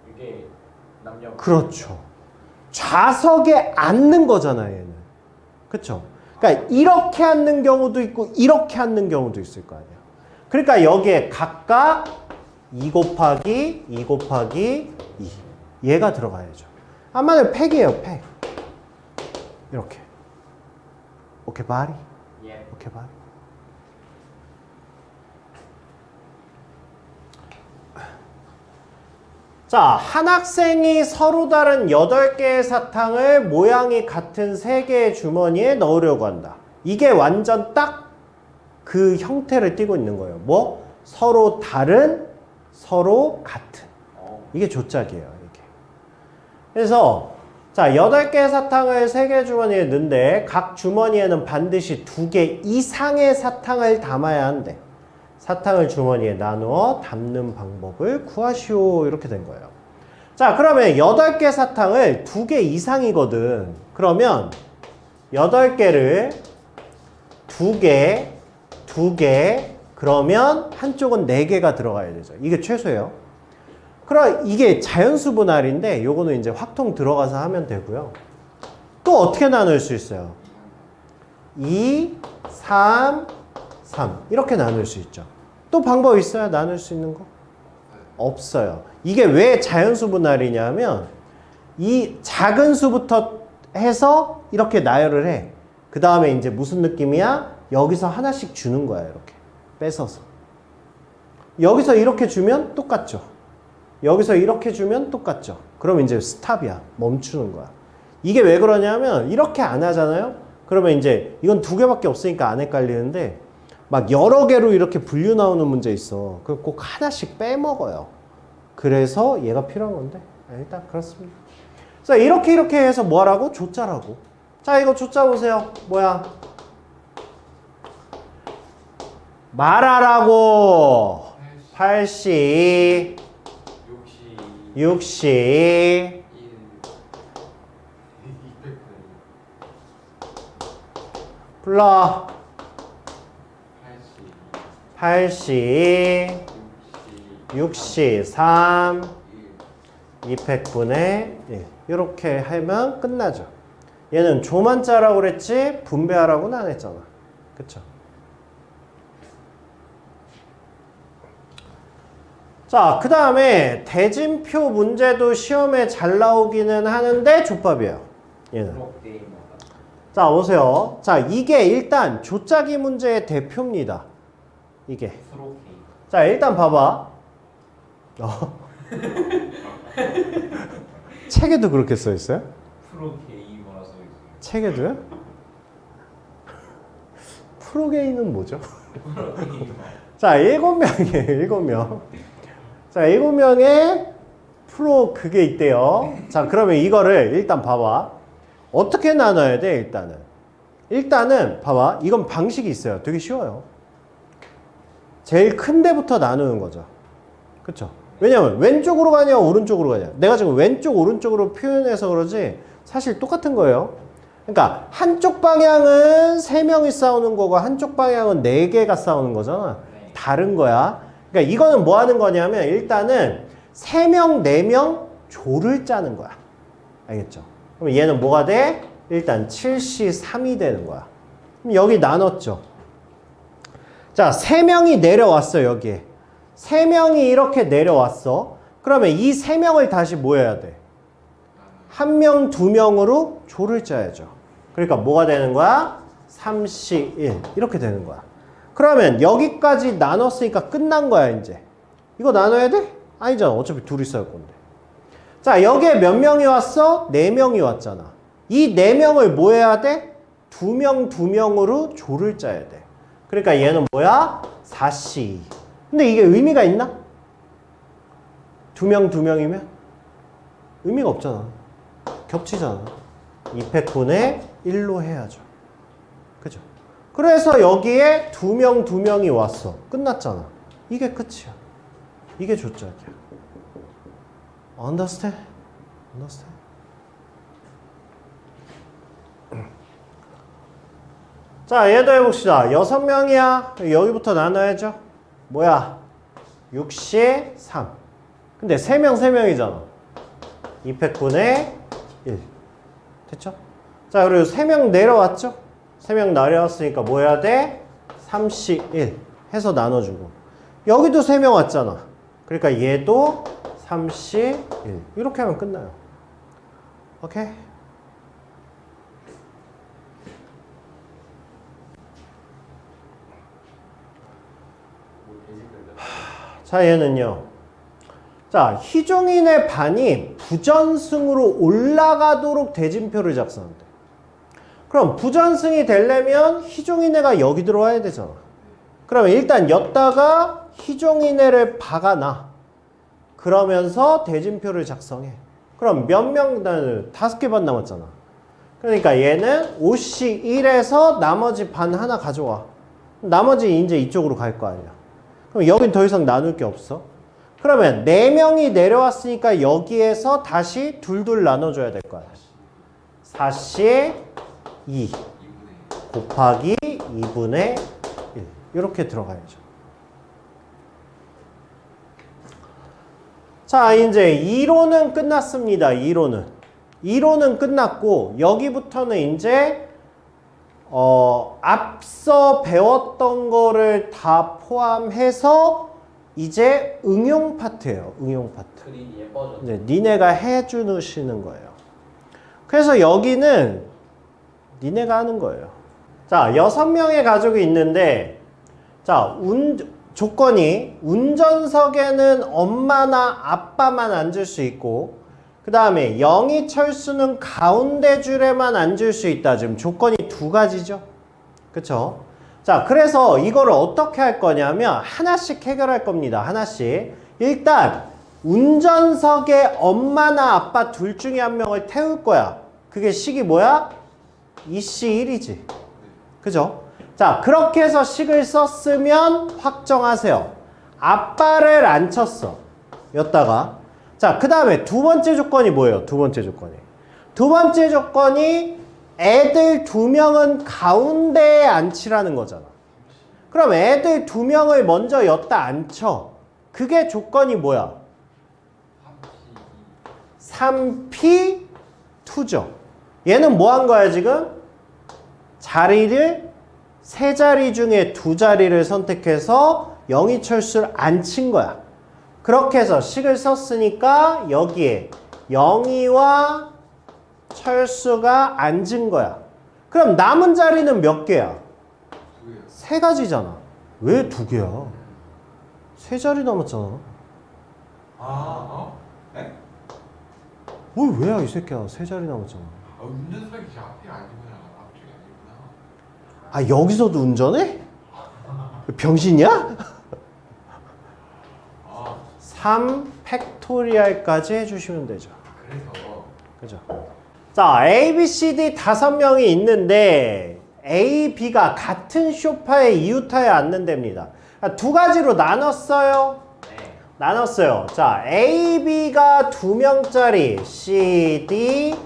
이게 남녀. 그렇죠. 좌석에 앉는 거잖아, 얘는. 그쵸? 그러니까 이렇게 앉는 경우도 있고 이렇게 앉는 경우도 있을 거 아니야. 그러니까 여기에 각각 2 곱하기 2 곱하기 2 얘가 들어가야죠. 한마디로 팩이에요, 팩. 이렇게. 오케이, 바리. 예. 오케이, 바리. 자, 한 학생이 서로 다른 8개의 사탕을 모양이 같은 3개의 주머니에 넣으려고 한다. 이게 완전 딱 그 형태를 띠고 있는 거예요. 뭐? 서로 다른, 서로 같은. 이게 조짝이에요, 이게. 그래서 자, 8개의 사탕을 3개의 주머니에 넣는데 각 주머니에는 반드시 2개 이상의 사탕을 담아야 한대. 사탕을 주머니에 나누어 담는 방법을 구하시오. 이렇게 된 거예요. 자, 그러면 8개 사탕을 2개 이상이거든. 그러면 8개를 2개, 2개, 그러면 한쪽은 4개가 들어가야 되죠. 이게 최소예요. 그럼 이게 자연수 분할인데 요거는 이제 확통 들어가서 하면 되고요. 또 어떻게 나눌 수 있어요? 2, 3, 3 이렇게 나눌 수 있죠. 또 방법 있어요? 나눌 수 있는 거? 없어요. 이게 왜 자연수 분할이냐면 이 작은 수부터 해서 이렇게 나열을 해. 그 다음에 이제 무슨 느낌이야? 여기서 하나씩 주는 거야. 이렇게 뺏어서. 여기서 이렇게 주면 똑같죠. 여기서 이렇게 주면 똑같죠. 그럼 이제 스탑이야. 멈추는 거야. 이게 왜 그러냐면 이렇게 안 하잖아요. 그러면 이제 이건 2개밖에 없으니까 안 헷갈리는데 막 여러 개로 이렇게 분류 나오는 문제 있어. 그럼 꼭 하나씩 빼먹어요. 그래서 얘가 필요한 건데 일단 그렇습니다. 자, 이렇게 해서 뭐 하라고? 조짜라고. 자, 이거 조짜 보세요. 뭐야? 말하라고. 80 60 1 200. 불러 80. 80 63 200분의 1 이렇게 하면 끝나죠. 얘는 조만 짜라고 그랬지 분배하라고는 안 했잖아. 그쵸? 자, 그 다음에 대진표 문제도 시험에 잘 나오기는 하는데 족밥이에요. 얘는. 자, 보세요. 자, 이게 일단 조짜기 문제의 대표입니다. 이게. 자, 일단 봐봐. 책에도 그렇게 써 있어요? 프로게이머라 써 있어요. 책에도요? 프로게이는 뭐죠? 자, 7명이에요. 7명. 자, 7명의 프로 그게 있대요. 자, 그러면 이거를 일단 봐봐. 어떻게 나눠야 돼, 일단은? 일단은 봐봐. 이건 방식이 있어요. 되게 쉬워요. 제일 큰 데부터 나누는 거죠. 그쵸? 왜냐면 왼쪽으로 가냐 오른쪽으로 가냐. 내가 지금 왼쪽 오른쪽으로 표현해서 그러지 사실 똑같은 거예요. 그러니까 한쪽 방향은 3명이 싸우는 거고 한쪽 방향은 4개가 싸우는 거잖아. 다른 거야. 그러니까 이거는 뭐 하는 거냐면 일단은 3명, 4명 조를 짜는 거야. 알겠죠? 그럼 얘는 뭐가 돼? 일단 7C3이 되는 거야. 그럼 여기 나눴죠. 자, 3명이 내려왔어, 여기에. 3명이 이렇게 내려왔어. 그러면 이 3명을 다시 뭐 해야 돼? 1명, 2명으로 조를 짜야죠. 그러니까 뭐가 되는 거야? 3C1 이렇게 되는 거야. 그러면 여기까지 나눴으니까 끝난 거야, 이제. 이거 나눠야 돼? 아니잖아. 어차피 둘이 싸울 건데. 자, 여기에 몇 명이 왔어? 4명이 왔잖아. 이 4명을 뭐 해야 돼? 2명, 2명으로 조를 짜야 돼. 그러니까 얘는 뭐야? 4C. 근데 이게 의미가 있나? 2명, 2명이면? 의미가 없잖아. 겹치잖아. 200분의 1로 해야죠. 그죠? 그래서 여기에 2명, 2명이 왔어. 끝났잖아. 이게 끝이야. 이게 조짝이야. Understand? Understand? 자, 얘도 해봅시다. 6명이야. 여기부터 나눠야죠. 뭐야? 6시 3. 근데 3명이잖아. 200분의 1. 됐죠? 자, 그리고 3명 내려왔죠? 3명 내려왔으니까 뭐 해야 돼? 3시 1 해서 나눠주고. 여기도 3명 왔잖아. 그러니까 얘도 3시 1. 이렇게 하면 끝나요. 오케이? 자, 얘는요. 자, 희종인의 반이 부전승으로 올라가도록 대진표를 작성한대. 그럼 부전승이 되려면 희종인애가 여기 들어와야 되잖아. 그러면 일단 여기다가 희종인애를 박아놔. 그러면서 대진표를 작성해. 그럼 몇 명, 5개 반 남았잖아. 그러니까 얘는 OC 1에서 나머지 반 하나 가져와. 나머지 이제 이쪽으로 갈 거 아니야. 그럼 여긴 더 이상 나눌 게 없어. 그러면 4명이 내려왔으니까 여기에서 다시 둘둘 나눠줘야 될 거야. 4시 2 곱하기 2분의 1 이렇게 들어가야죠. 자, 이제 2로는 끝났습니다. 2로는 끝났고 여기부터는 이제 앞서 배웠던 거를 다 포함해서 이제 응용 파트예요. 응용 파트. 그림 예뻐졌죠. 네, 니네가 해주시는 거예요. 그래서 여기는 니네가 하는 거예요. 자, 6명의 가족이 있는데, 자, 조건이 운전석에는 엄마나 아빠만 앉을 수 있고, 그 다음에 영희철수는 가운데 줄에만 앉을 수 있다. 지금 조건이 2가지죠. 그쵸? 자, 그래서 이거를 어떻게 할 거냐면 하나씩 해결할 겁니다. 하나씩. 일단 운전석에 엄마나 아빠 둘 중에 한 명을 태울 거야. 그게 식이 뭐야? 2C1이지. 그죠? 자, 그렇게 해서 식을 썼으면 확정하세요. 아빠를 안 쳤어. 였다가. 자, 그 다음에 두 번째 조건이 뭐예요? 두 번째 조건이 애들 2명은 가운데에 앉히라는 거잖아. 그럼 애들 2명을 먼저 여기다 앉혀. 그게 조건이 뭐야? 3P2죠. 얘는 뭐 한 거야 지금? 자리를 3자리 중에 2자리를 선택해서 영희철수를 앉힌 거야. 그렇게 해서 식을 썼으니까 여기에 영희와 철수가 앉은 거야. 그럼 남은 자리는 몇 개야? 3가지잖아. 왜 2개야? 3자리 남았잖아. 네? 뭘 왜야 이 새끼야. 3자리 남았잖아. 운전석이 저 앞에 아니구나. 앞쪽이 아니구나. 아, 여기서도 운전해? 병신이야? 3 팩토리얼까지 해주시면 되죠. 그래서 그죠? 자, A, B, C, D 5명이 있는데 A, B가 같은 소파에 이웃하여 앉는답니다. 2가지로 나눴어요. 네. 나눴어요. 자, A, B가 2명짜리 C, D,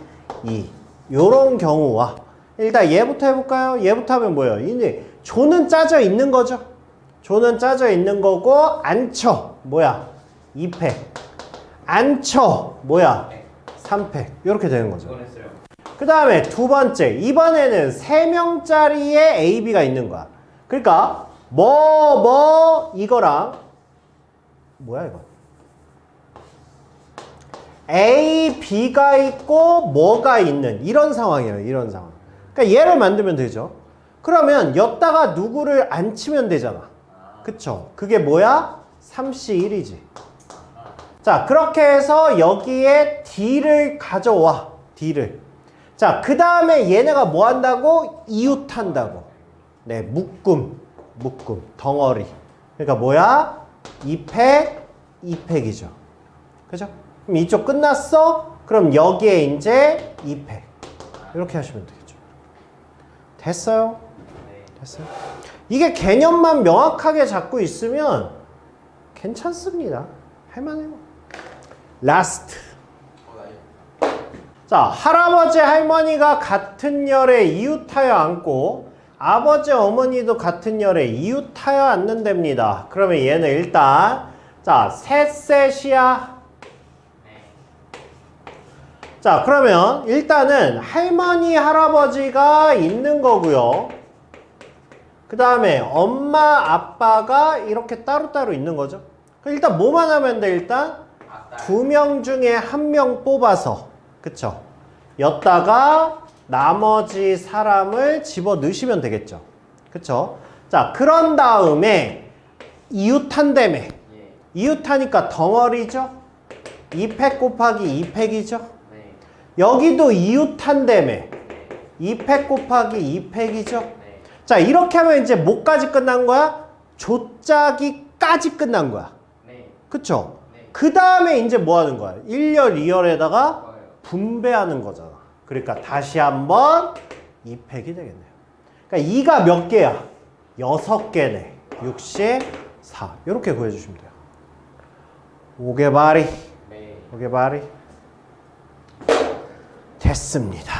E 요런 경우와 일단 얘부터 해볼까요? 얘부터 하면 뭐예요? 이제 조는 짜져 있는 거죠. 조는 짜져 있는 거고 앉혀 뭐야? 2팩 앉혀 뭐야? 3팩 이렇게 되는 거죠. 이건 했어요. 그 다음에 두 번째 이번에는 3명짜리의 A, B가 있는 거야. 그러니까 이거랑 뭐야 이거? A, B가 있고 뭐가 있는 이런 상황이에요. 이런 상황. 그러니까 얘를 만들면 되죠. 그러면 여기다가 누구를 앉히면 되잖아. 그쵸? 그게 뭐야? 3C1이지. 자, 그렇게 해서 여기에 D를 가져와. D를. 자, 그 다음에 얘네가 뭐 한다고? 이웃한다고. 네, 묶음, 덩어리. 그러니까 뭐야? 2팩, 2팩이죠. 그죠? 그럼 이쪽 끝났어? 그럼 여기에 이제 2팩. 이렇게 하시면 되겠죠. 됐어요? 됐어요? 이게 개념만 명확하게 잡고 있으면 괜찮습니다. 할만해요. 라스트. 자, 할아버지 할머니가 같은 열에 이웃하여 앉고 아버지 어머니도 같은 열에 이웃하여 앉는답니다. 그러면 얘는 일단 자 셋셋이야. 자 그러면 일단은 할머니 할아버지가 있는 거고요. 그 다음에 엄마 아빠가 이렇게 따로따로 있는 거죠. 그럼 일단 뭐만 하면 돼? 일단 두 명 중에 한 명 뽑아서 그쵸? 였다가 나머지 사람을 집어 넣으시면 되겠죠. 그쵸? 자 그런 다음에 이웃한다며. 이웃하니까 덩어리죠. 2팩 곱하기 2팩이죠. 여기도 이웃한다며. 2팩 곱하기 2팩이죠. 자 이렇게 하면 이제 뭐까지 끝난 거야? 조짜기까지 끝난 거야. 그쵸? 그 다음에 이제 뭐 하는 거야? 1열, 2열에다가 분배하는 거잖아. 그러니까 다시 한번 2팩이 되겠네요. 그러니까 2가 몇 개야? 6개네. 64. 이렇게 구해주시면 돼요. 오개바리. 오개바리. 됐습니다.